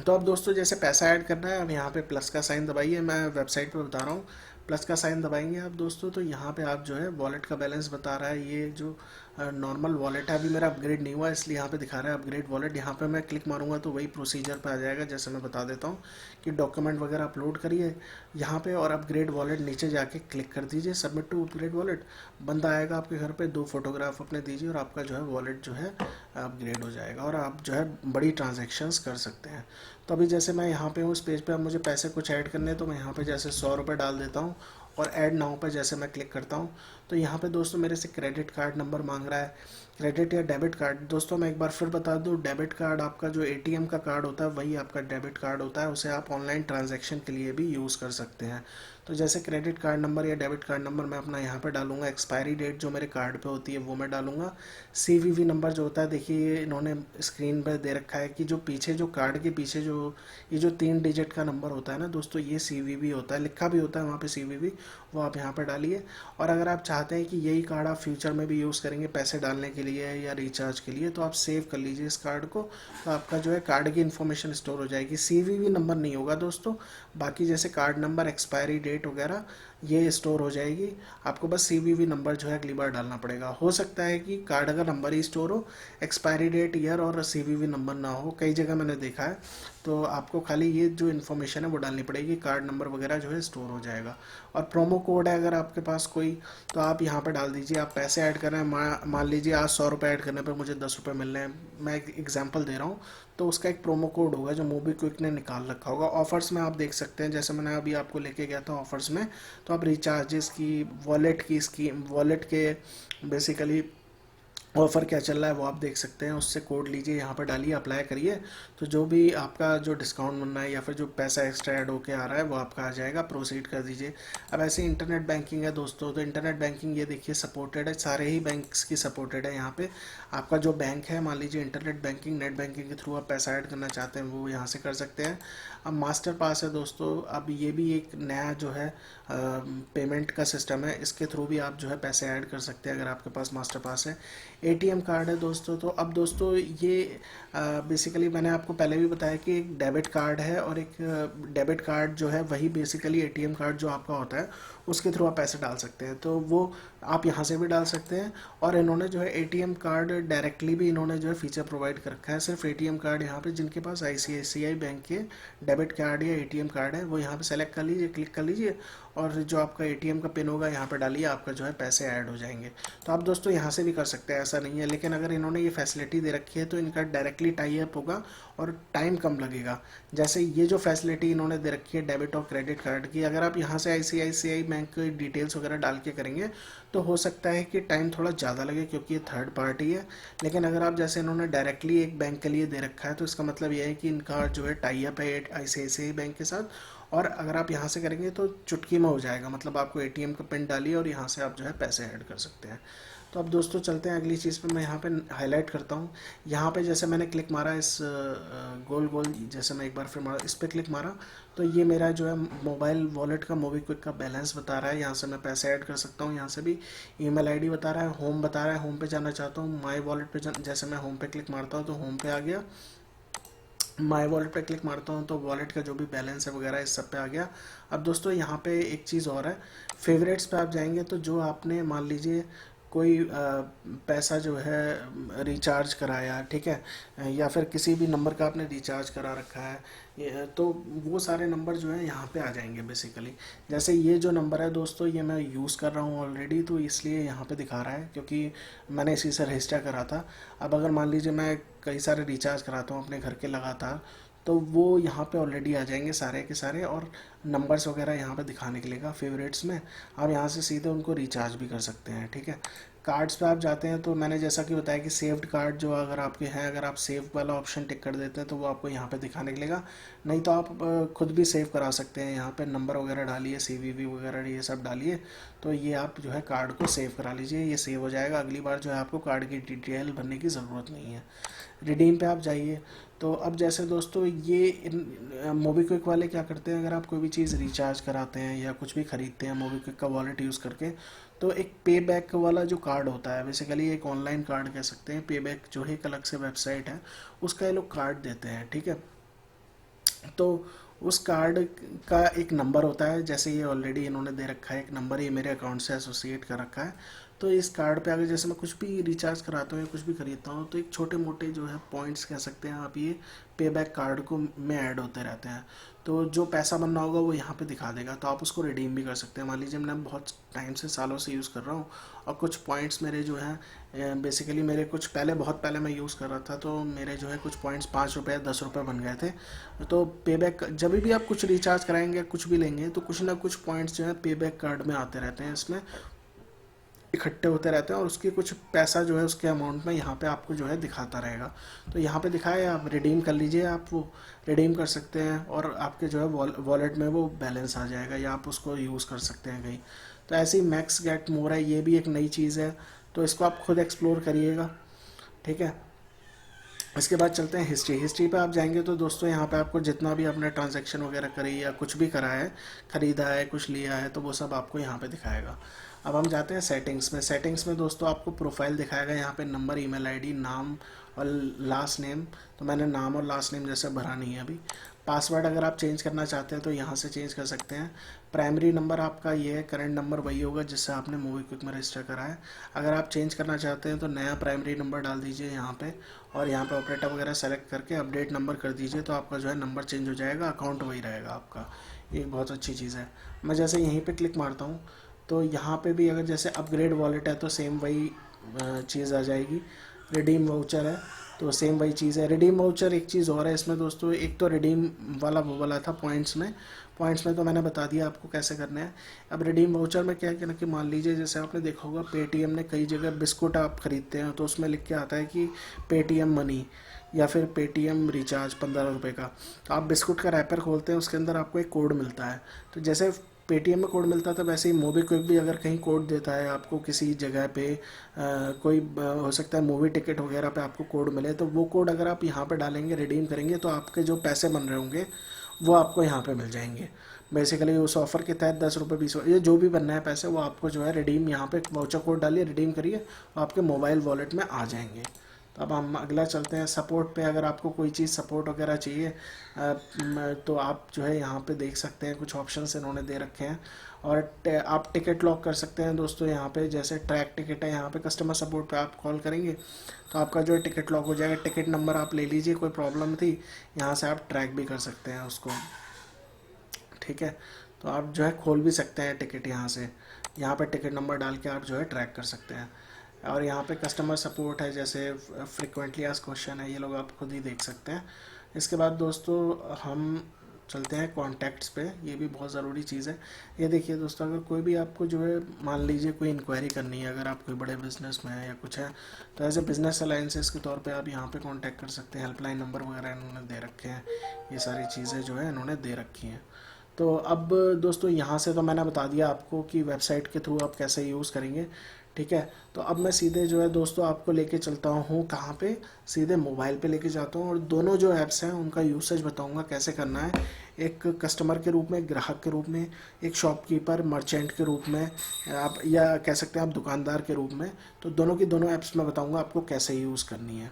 तो अब दोस्तों जैसे पैसा ऐड करना है, अब यहाँ पे प्लस का साइन दबाइए, मैं वेबसाइट पे बता रहा हूँ। प्लस का साइन दबाएंगे आप दोस्तों, तो यहाँ पे आप जो है वॉलेट का बैलेंस बता रहा है, ये जो नॉर्मल वॉलेट है, अभी मेरा अपग्रेड नहीं हुआ इसलिए यहाँ पे दिखा रहा है अपग्रेड वॉलेट। यहाँ पे मैं क्लिक मारूंगा तो वही प्रोसीजर पे आ जाएगा, जैसे मैं बता देता हूँ कि डॉक्यूमेंट वगैरह अपलोड करिए यहाँ पे और अपग्रेड वॉलेट नीचे जाके क्लिक कर दीजिए, सबमिट टू अपग्रेड वॉलेट। बंदा आएगा आपके घर पे, 2 फोटोग्राफ अपने दीजिए और आपका जो है वॉलेट जो है अपग्रेड हो जाएगा और आप जो है बड़ी ट्रांजेक्शन्स कर सकते हैं। तो अभी जैसे मैं यहाँ पे हूँ इस पेज पे, अब मुझे पैसे कुछ ऐड करने हैं तो मैं यहाँ पे जैसे 100 रुपये डाल देता हूँ और ऐड नाउ पे जैसे मैं क्लिक करता हूँ तो यहाँ पे दोस्तों मेरे से क्रेडिट कार्ड नंबर मांग रहा है, क्रेडिट या डेबिट कार्ड। दोस्तों मैं एक बार फिर बता दूँ, डेबिट कार्ड आपका जो एटीएम का कार्ड होता है वही आपका डेबिट कार्ड होता है, उसे आप ऑनलाइन ट्रांजैक्शन के लिए भी यूज़ कर सकते हैं। तो जैसे क्रेडिट कार्ड नंबर या डेबिट कार्ड नंबर मैं अपना यहाँ पे डालूंगा, एक्सपायरी डेट जो मेरे कार्ड पे होती है वो मैं डालूंगा। सीवीवी नंबर जो होता है, देखिए ये इन्होंने स्क्रीन पर दे रखा है कि जो पीछे जो कार्ड के पीछे जो ये जो 3 डिजिट का नंबर होता है ना दोस्तों, ये सीवीवी होता है, लिखा भी होता है वहाँ पे सीवीवी, वो आप यहाँ पर डालिए। और अगर आप चाहते हैं कि यही कार्ड आप फ्यूचर में भी यूज़ करेंगे पैसे डालने के लिए या रिचार्ज के लिए, तो आप सेव कर लीजिए इस कार्ड को, तो आपका जो है कार्ड की इन्फॉर्मेशन स्टोर हो जाएगी। सीवीवी नंबर नहीं होगा दोस्तों, बाकी जैसे कार्ड नंबर, एक्सपायरी डेट वगैरह ये स्टोर हो जाएगी। आपको बस सीवीवी नंबर जो है अगली बार डालना पड़ेगा। हो सकता है कि कार्ड का नंबर ही स्टोर हो, एक्सपायरी डेट, ईयर और सीवीवी नंबर ना हो, कई जगह मैंने देखा है। तो आपको खाली ये जो इन्फॉर्मेशन है वो डालनी पड़ेगी, कार्ड नंबर वगैरह जो है स्टोर हो जाएगा। और प्रोमो कोड है अगर आपके पास कोई, तो आप यहाँ पर डाल दीजिए। आप पैसे ऐड कर रहे हैं, मान लीजिए आज 100 रुपये ऐड करने पर मुझे 10 रुपये मिल रहे हैं, मैं एक एग्जाम्पल दे रहा हूँ, तो उसका एक प्रोमो कोड होगा जो मोबीक्विक ने निकाल रखा होगा। ऑफर्स में आप देख सकते हैं, जैसे मैंने अभी आपको लेके गया था ऑफर्स में, तो आप रिचार्जेस की, वॉलेट की स्कीम, वॉलेट के बेसिकली ऑफ़र क्या चल रहा है वो आप देख सकते हैं, उससे कोड लीजिए, यहाँ पर डालिए, अप्लाई करिए, तो जो भी आपका जो डिस्काउंट बन रहा है या फिर जो पैसा एक्स्ट्रा ऐड होके आ रहा है वो आपका आ जाएगा, प्रोसीड कर दीजिए। अब ऐसे इंटरनेट बैंकिंग है दोस्तों, तो इंटरनेट बैंकिंग ये देखिए सपोर्टेड है, सारे ही बैंक्स की सपोर्टेड है यहाँ पे। आपका जो बैंक है, मान लीजिए इंटरनेट बैंकिंग, नेट बैंकिंग के थ्रू आप पैसा ऐड करना चाहते हैं वो यहाँ से कर सकते हैं। अब मास्टर पास है दोस्तों, अब ये भी एक नया जो है पेमेंट का सिस्टम है, इसके थ्रू भी आप जो है पैसे ऐड कर सकते हैं अगर आपके पास मास्टर पास है। एटीएम कार्ड है दोस्तों, तो अब दोस्तों ये बेसिकली मैंने आपको पहले भी बताया कि एक डेबिट कार्ड है और एक डेबिट कार्ड जो है वही बेसिकली एटीएम कार्ड जो आपका होता है उसके थ्रू आप पैसे डाल सकते हैं, तो वो आप यहाँ से भी डाल सकते हैं। और इन्होंने जो है एटीएम कार्ड डायरेक्टली भी इन्होंने जो है फीचर प्रोवाइड कर रखा है, सिर्फ एटीएम कार्ड यहाँ पे जिनके पास आईसीआईसीआई बैंक के डेबिट कार्ड या एटीएम कार्ड है वो यहाँ पे सेलेक्ट कर लीजिए, क्लिक कर लीजिए और जो आपका एटीएम का पिन होगा यहाँ पे डालिए, आपका जो है पैसे ऐड हो जाएंगे। तो आप दोस्तों यहाँ से भी कर सकते हैं, ऐसा नहीं है, लेकिन अगर इन्होंने ये फैसिलिटी दे रखी है तो इनका डायरेक्टली टाई अप होगा और टाइम कम लगेगा। जैसे ये जो फैसिलिटी इन्होंने दे रखी है डेबिट और क्रेडिट कार्ड की, अगर आप यहाँ से आईसीआईसीआई बैंक की डिटेल्स वगैरह डाल के करेंगे तो हो सकता है कि टाइम थोड़ा ज़्यादा लगे क्योंकि ये थर्ड पार्टी है। लेकिन अगर आप जैसे इन्होंने डायरेक्टली एक बैंक के लिए दे रखा है तो इसका मतलब ये है कि इनका जो है टाई अप है आईसीआईसीआई बैंक के साथ, और अगर आप यहाँ से करेंगे तो चुटकी में हो जाएगा, मतलब आपको एटीएम का पिन डालिए और यहाँ से आप जो है पैसे ऐड कर सकते हैं। तो अब दोस्तों चलते हैं अगली चीज़ पे, मैं यहाँ पे हाईलाइट करता हूँ। यहाँ पे जैसे मैंने क्लिक मारा इस गोल गोल, जैसे मैं एक बार फिर मारा इस पर क्लिक मारा तो ये मेरा जो है मोबाइल वॉलेट का मोबीक्विक का बैलेंस बता रहा है, यहाँ से मैं पैसे ऐड कर सकता हूँ। यहाँ से भी ईमेल आईडी बता रहा है, होम बता रहा है, होम पे जाना चाहता हूँ, माई वॉलेट पे जैसे मैं होम पे क्लिक मारता हूँ तो होम पे आ गया, माई वॉलेट पे क्लिक मारता हूँ तो वॉलेट का जो भी बैलेंस है वगैरह इस सब पे आ गया। अब दोस्तों यहाँ पे एक चीज़ और है, फेवरेट्स पे आप जाएंगे तो जो आपने मान लीजिए कोई पैसा जो है रिचार्ज कराया, ठीक है, या फिर किसी भी नंबर का आपने रिचार्ज करा रखा है, तो वो सारे नंबर जो है यहाँ पे आ जाएंगे बेसिकली। जैसे ये जो नंबर है दोस्तों ये मैं यूज़ कर रहा हूँ ऑलरेडी, तो इसलिए यहाँ पे दिखा रहा है क्योंकि मैंने इसी से रजिस्टर करा था। अब अगर मान लीजिए मैं कई सारे रिचार्ज कराता हूँ अपने घर के लगातार, तो वो यहाँ पे ऑलरेडी आ जाएंगे सारे के सारे, और नंबर्स वगैरह यहाँ पे दिखाने के लिए फेवरेट्स में आप यहाँ से सीधे उनको रिचार्ज भी कर सकते हैं, ठीक है। कार्ड्स पे आप जाते हैं तो मैंने जैसा कि बताया कि सेव्ड कार्ड जो अगर आपके हैं, अगर आप सेव वाला ऑप्शन टिक कर देते हैं तो वो आपको यहाँ पे दिखाने के लिए, नहीं तो आप खुद भी सेव करा सकते हैं। यहाँ पे नंबर वगैरह डालिए, सीवीवी वगैरह ये सब डालिए, तो ये आप जो है कार्ड को सेव करा लीजिए, ये सेव हो जाएगा। अगली बार जो है आपको कार्ड की डिटेल भरने की ज़रूरत नहीं है। रिडीम पे आप जाइए, तो अब जैसे दोस्तों ये मोबीक्विक वाले क्या करते हैं, अगर आप कोई भी चीज़ रिचार्ज कराते हैं या कुछ भी ख़रीदते हैं मोबीक्विक का वॉलेट यूज़ करके, तो एक पे बैक वाला जो कार्ड होता है, बेसिकली एक ऑनलाइन कार्ड कह सकते हैं, पे बैक जो है एक अलग से वेबसाइट है, उसका ये लोग कार्ड देते हैं, ठीक है। तो उस कार्ड का एक नंबर होता है, जैसे ये ऑलरेडी इन्होंने दे रखा है एक नंबर, ये मेरे अकाउंट से एसोसिएट कर रखा है। तो इस कार्ड पे अगर जैसे मैं कुछ भी रिचार्ज कराता हूँ या कुछ भी खरीदता हूँ, तो एक छोटे मोटे जो है पॉइंट्स कह सकते हैं आप, ये पे बैक कार्ड को में ऐड होते रहते हैं। तो जो पैसा बनना होगा वो यहाँ पे दिखा देगा, तो आप उसको रिडीम भी कर सकते हैं। मान लीजिए मैं बहुत टाइम से, सालों से यूज़ कर रहा हूँ, और कुछ पॉइंट्स मेरे जो हैं बेसिकली मेरे कुछ पहले, बहुत पहले मैं यूज़ कर रहा था, तो मेरे जो है कुछ पॉइंट्स 5 रुपये 10 रुपये बन गए थे। तो पे बैक जब भी आप कुछ रिचार्ज कराएंगे, कुछ भी लेंगे, तो कुछ ना कुछ पॉइंट्स जो है पे बैक कार्ड में आते रहते हैं, इसमें इकट्ठे होते रहते हैं, और उसकी कुछ पैसा जो है उसके अमाउंट में यहाँ पे आपको जो है दिखाता रहेगा। तो यहाँ पे दिखाए, आप रिडीम कर लीजिए, आप वो रिडीम कर सकते हैं, और आपके जो है वॉलेट में वो बैलेंस आ जाएगा, या आप उसको यूज़ कर सकते हैं कहीं। तो ऐसे ही मैक्स गेट मोर है, ये भी एक नई चीज़ है, तो इसको आप खुद एक्सप्लोर करिएगा। ठीक है। इसके बाद चलते हैं हिस्ट्री। हिस्ट्री पे आप जाएंगे तो दोस्तों यहाँ पे आपको जितना भी आपने ट्रांजैक्शन वगैरह करी या कुछ भी करा है, ख़रीदा है, कुछ लिया है, तो वो सब आपको यहाँ पे दिखाएगा। अब हम जाते हैं सेटिंग्स में। सेटिंग्स में दोस्तों आपको प्रोफाइल दिखाएगा, यहाँ पे नंबर, ईमेल आईडी, नाम और लास्ट नेम। तो मैंने नाम और लास्ट नेम जैसे भरा नहीं है अभी। पासवर्ड अगर आप चेंज करना चाहते हैं तो यहाँ से चेंज कर सकते हैं। प्राइमरी नंबर आपका ये है, करंट नंबर वही होगा जिससे आपने मोबीक्विक में रजिस्टर करा है। अगर आप चेंज करना चाहते हैं तो नया प्राइमरी नंबर डाल दीजिए यहाँ पे, और यहाँ पे ऑपरेटर वगैरह सेलेक्ट करके अपडेट नंबर कर दीजिए, तो आपका जो है नंबर चेंज हो जाएगा, अकाउंट वही रहेगा आपका। ये बहुत अच्छी चीज़ है। मैं जैसे यहीं पे क्लिक मारता हूँ, तो यहाँ पे भी अगर जैसे अपग्रेड वॉलेट है तो सेम वही चीज़ आ जाएगी। रिडीम वाउचर है तो सेम वही चीज़ है। रिडीम वाउचर एक चीज़ और है इसमें दोस्तों, एक तो रिडीम वाला वो वाला था पॉइंट्स में। पॉइंट्स में तो मैंने बता दिया आपको कैसे करने हैं। अब रिडीम वाउचर में क्या है कि मान लीजिए जैसे आपने देखा होगा पेटीएम ने कई जगह बिस्कुट आप खरीदते हैं तो उसमें लिख के आता है कि पेटीएम मनी या फिर पेटीएम रिचार्ज 15 रुपये का। तो आप बिस्कुट का रैपर खोलते हैं, उसके अंदर आपको एक कोड मिलता है। तो जैसे पेटीएम में कोड मिलता था, वैसे ही मोबीक्विक भी अगर कहीं कोड देता है आपको किसी जगह पे, कोई हो सकता है मूवी टिकट वगैरह पे आपको कोड मिले, तो वो कोड अगर आप यहाँ पे डालेंगे, रिडीम करेंगे, तो आपके जो पैसे बन रहे होंगे वो आपको यहाँ पे मिल जाएंगे। बेसिकली उस ऑफ़र के तहत 10 रुपये 20 रुपये ये जो भी बनना है पैसे, वो आपको जो है रिडीम, यहाँ पे वाउचर कोड डालिए, रिडीम करिए, आपके मोबाइल वॉलेट में आ जाएंगे। तो अब हम अगला चलते हैं सपोर्ट पे। अगर आपको कोई चीज़ सपोर्ट वगैरह चाहिए तो आप जो है यहाँ पे देख सकते हैं, कुछ ऑप्शंस इन्होंने दे रखे हैं। और आप टिकट लॉक कर सकते हैं दोस्तों, यहाँ पे जैसे ट्रैक टिकट है, यहाँ पे कस्टमर सपोर्ट पे आप कॉल करेंगे तो आपका जो है टिकट लॉक हो जाएगा। टिकट नंबर आप ले लीजिए, कोई प्रॉब्लम थी यहाँ से आप ट्रैक भी कर सकते हैं उसको। ठीक है। तो आप जो है खोल भी सकते हैं टिकट यहाँ से, यहाँ पे टिकट नंबर डाल के आप जो है ट्रैक कर सकते हैं। और यहाँ पे कस्टमर सपोर्ट है, जैसे फ्रिक्वेंटली आस्क्ड क्वेश्चन है, ये लोग आप खुद ही देख सकते हैं। इसके बाद दोस्तों हम चलते हैं कॉन्टैक्ट्स पे। ये भी बहुत ज़रूरी चीज़ है। ये देखिए दोस्तों, अगर कोई भी आपको जो है मान लीजिए कोई इंक्वायरी करनी है, अगर आप कोई बड़े बिजनेस में है या कुछ है, तो एज ए बिजनेस अलाइंसेस के तौर पे आप यहाँ पे कांटेक्ट कर सकते हैं। हेल्पलाइन नंबर वगैरह इन्होंने दे रखे हैं, ये सारी चीज़ें जो है इन्होंने दे रखी हैं। तो अब दोस्तों यहाँ से तो मैंने बता दिया आपको कि वेबसाइट के थ्रू आप कैसे यूज़ करेंगे। ठीक है। तो अब मैं सीधे जो है दोस्तों आपको लेके चलता हूँ कहाँ पे, सीधे मोबाइल पे लेके जाता हूँ, और दोनों जो ऐप्स हैं उनका यूसेज बताऊँगा कैसे करना है। एक कस्टमर के रूप में, एक ग्राहक के रूप में, एक शॉपकीपर मर्चेंट के रूप में, आप या कह सकते हैं आप दुकानदार के रूप में। तो दोनों की दोनों ऐप्स मैं बताऊँगा आपको कैसे यूज़ करनी है।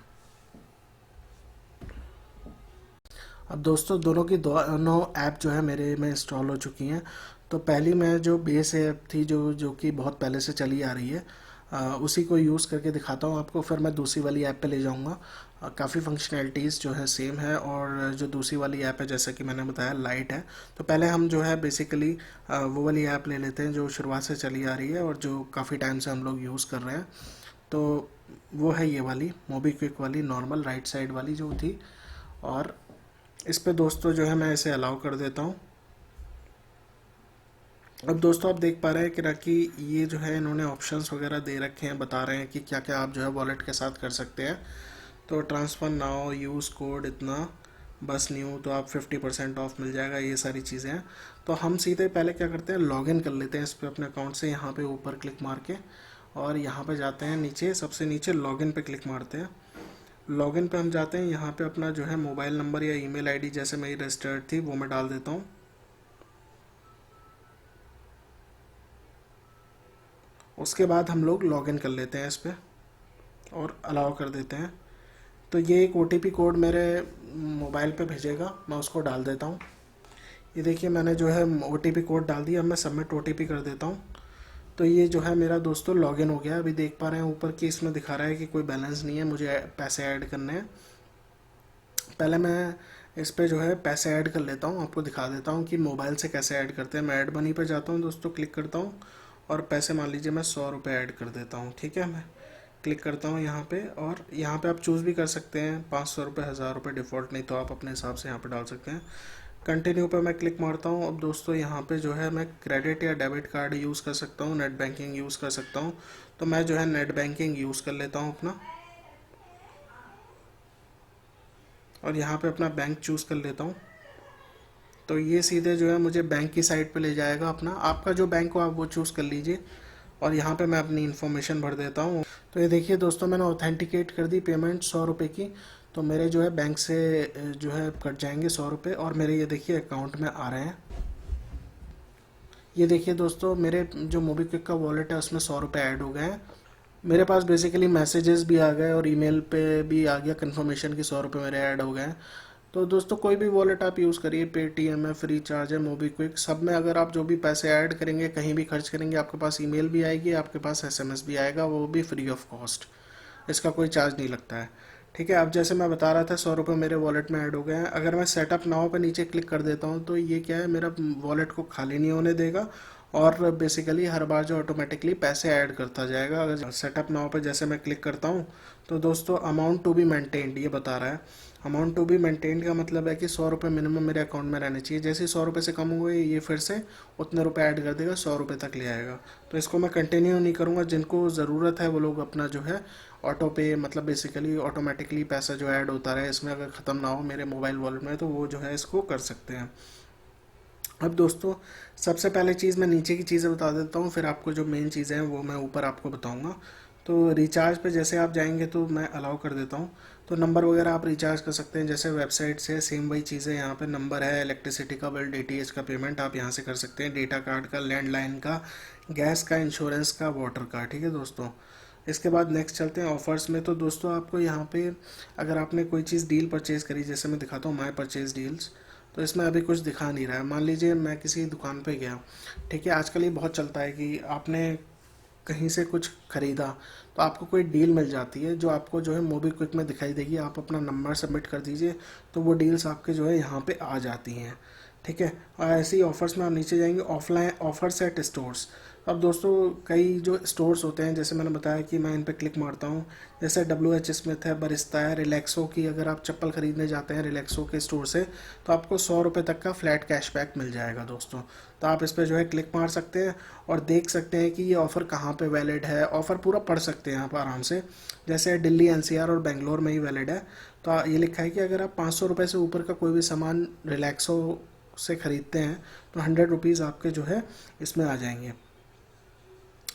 अब दोस्तों दोनों की दोनों ऐप जो है मेरे में इंस्टॉल हो चुकी हैं। तो पहली मैं जो बेस ऐप थी, जो जो कि बहुत पहले से चली आ रही है, उसी को यूज़ करके दिखाता हूँ आपको, फिर मैं दूसरी वाली ऐप पे ले जाऊँगा। काफ़ी फंक्शनैलिटीज़ जो है सेम है, और जो दूसरी वाली ऐप है जैसे कि मैंने बताया लाइट है। तो पहले हम जो है बेसिकली वो वाली ऐप ले लेते हैं जो शुरुआत से चली आ रही है और जो काफ़ी टाइम से हम लोग यूज़ कर रहे हैं। तो वो है ये वाली मोबीक्विक वाली, नॉर्मल राइट साइड वाली जो थी। और इस पे दोस्तों जो है मैं इसे अलाउ कर देता हूँ। अब दोस्तों आप देख पा रहे हैं कि ना कि ये जो है इन्होंने ऑप्शंस वगैरह दे रखे हैं, बता रहे हैं कि क्या क्या आप जो है वॉलेट के साथ कर सकते हैं। तो ट्रांसफ़र नाउ, यूज़ कोड इतना, बस न्यू, तो आप 50% ऑफ मिल जाएगा, ये सारी चीज़ें हैं। तो हम सीधे पहले क्या करते हैं, लॉगिन कर लेते हैं इस पर अपने अकाउंट से, यहाँ पे ऊपर क्लिक मार के, और यहाँ पे जाते हैं नीचे, सबसे नीचे लॉगिन पे क्लिक मारते हैं। लॉगिन पे हम जाते हैं, यहाँ पे अपना जो है मोबाइल नंबर या ईमेल आईडी जैसे मेरी रजिस्टर्ड थी वो मैं डाल देता हूँ। उसके बाद हम लोग लॉगिन कर लेते हैं इस पर और अलाउ कर देते हैं। तो ये एक OTP कोड मेरे मोबाइल पे भेजेगा, मैं उसको डाल देता हूँ। ये देखिए मैंने जो है OTP कोड डाल दिया। अब मैं सबमिट OTP कर देता हूँ। तो ये जो है मेरा दोस्तों लॉगिन हो गया। अभी देख पा रहे हैं ऊपर कि इसमें दिखा रहा है कि कोई बैलेंस नहीं है, मुझे पैसे ऐड करने हैं। पहले मैं इस पे जो है पैसे ऐड कर लेता हूँ, आपको दिखा देता हूँ कि मोबाइल से कैसे ऐड करते हैं। मैं ऐड मनी पे जाता हूँ दोस्तों, क्लिक करता हूँ और पैसे मान लीजिए मैं 100 रुपये ऐड कर देता हूँ। ठीक है, मैं क्लिक करता हूँ यहाँ पे, और यहाँ पे आप चूज़ भी कर सकते हैं 500 रुपये, 1000 रुपये डिफ़ॉल्ट, नहीं तो आप अपने हिसाब से यहाँ पे डाल सकते हैं। कंटिन्यू पे मैं क्लिक मारता हूँ। अब दोस्तों यहाँ पे जो है मैं क्रेडिट या डेबिट कार्ड यूज़ कर सकता हूँ, नेट बैंकिंग यूज़ कर सकता हूँ। तो मैं जो है नेट बैंकिंग यूज़ कर लेता हूँ अपना, और यहाँ पे अपना बैंक चूज़ कर लेता हूँ। तो ये सीधे जो है मुझे बैंक की साइट पे ले जाएगा अपना। आपका जो बैंक हो आप वो चूज़ कर लीजिए, और यहाँ पे मैं अपनी इन्फॉर्मेशन भर देता हूँ। तो ये देखिए दोस्तों मैंने ऑथेंटिकेट कर दी पेमेंट 100 रुपये की। तो मेरे जो है बैंक से जो है कट जाएंगे 100 रुपये, और मेरे ये देखिए अकाउंट में आ रहे हैं। ये देखिए दोस्तों मेरे जो मोबीक्विक का वॉलेट है उसमें 100 रुपये ऐड हो गए हैं। मेरे पास बेसिकली मैसेजेस भी आ गए और ईमेल पे भी आ गया कंफर्मेशन कि 100 रुपये मेरे ऐड हो गए हैं। तो दोस्तों कोई भी वॉलेट आप यूज़ करिए, पेटीएम है, फ्री चार्ज है, मोबीक्विक, सब में अगर आप जो भी पैसे ऐड करेंगे, कहीं भी खर्च करेंगे, आपके पास ईमेल भी आएगी, आपके पास एसएमएस भी आएगा, वो भी फ्री ऑफ कॉस्ट। इसका कोई चार्ज नहीं लगता है। ठीक है, अब जैसे मैं बता रहा था 100 रुपये मेरे वॉलेट में ऐड हो गए हैं। अगर मैं सेटअप नाउ पे नीचे क्लिक कर देता हूँ तो ये क्या है, मेरा वॉलेट को खाली नहीं होने देगा, और बेसिकली हर बार जो ऑटोमेटिकली पैसे ऐड करता जाएगा। अगर सेटअप नाउ पे जैसे मैं क्लिक करता हूँ तो दोस्तों अमाउंट टू बी मेंटेन्ड ये बता रहा है। अमाउंट टू बी मेंटेन्ड का मतलब है कि 100 रुपये मिनिमम मेरे अकाउंट में रहने चाहिए। जैसे ही 100 रुपये से कम हुए ये फिर से उतने रुपए ऐड कर देगा, 100 रुपये तक ले आएगा। तो इसको मैं कंटिन्यू नहीं करूँगा। जिनको ज़रूरत है वो लोग अपना जो है ऑटो पे, मतलब बेसिकली ऑटोमेटिकली पैसा जो ऐड होता रहे इसमें, अगर ख़त्म ना हो मेरे मोबाइल वॉलेट में, तो वो जो है इसको कर सकते हैं। अब दोस्तों सबसे पहले चीज़ मैं नीचे की चीज़ें बता देता हूँ, फिर आपको जो मेन चीज़ें हैं वो मैं ऊपर आपको बताऊँगा। तो रिचार्ज पे जैसे आप जाएंगे तो मैं अलाउ कर देता हूँ। तो नंबर वगैरह आप रिचार्ज कर सकते हैं, जैसे वेबसाइट से सेम वही चीज़ें यहाँ पे नंबर है, इलेक्ट्रिसिटी का बिल, डीटीएच का पेमेंट आप यहाँ से कर सकते हैं, डेटा कार्ड का, लैंडलाइन का, गैस का, इंश्योरेंस का, वाटर का। ठीक है दोस्तों, इसके बाद नेक्स्ट चलते हैं ऑफर्स में। तो दोस्तों आपको यहाँ पे अगर आपने कोई चीज़ डील परचेज़ करी, जैसे मैं दिखाता हूँ माई परचेज डील्स, तो इसमें अभी कुछ दिखा नहीं रहा है। मान लीजिए मैं किसी दुकान पे गया, ठीक है, आजकल ये बहुत चलता है कि आपने कहीं से कुछ खरीदा तो आपको कोई डील मिल जाती है जो आपको जो है मोबीक्विक में दिखाई देगी। आप अपना नंबर सबमिट कर दीजिए तो वो डील्स आपके जो है यहाँ पे आ जाती हैं। ठीक है, और ऐसे ही ऑफर्स में आप नीचे जाएंगे, ऑफलाइन ऑफर्स एट स्टोर्स। अब दोस्तों कई जो स्टोर्स होते हैं, जैसे मैंने बताया कि मैं इन पे क्लिक मारता हूँ, जैसे WH स्मिथ है, बरिस्ता है, रिलैक्सो की, अगर आप चप्पल खरीदने जाते हैं रिलैक्सो के स्टोर से तो आपको 100 रुपये तक का फ्लैट कैशबैक मिल जाएगा दोस्तों। तो आप इस पर जो है क्लिक मार सकते हैं और देख सकते हैं कि ये ऑफ़र कहाँ पे वैलिड है। ऑफ़र पूरा पढ़ सकते हैं आप आराम से, जैसे दिल्ली, NCR और बेंगलोर में ही वैलिड है। तो ये लिखा है कि अगर आप 500 रुपये से ऊपर का कोई भी सामान रिलैक्सो से ख़रीदते हैं तो 100 रुपीज़ आपके जो है इसमें आ जाएंगे।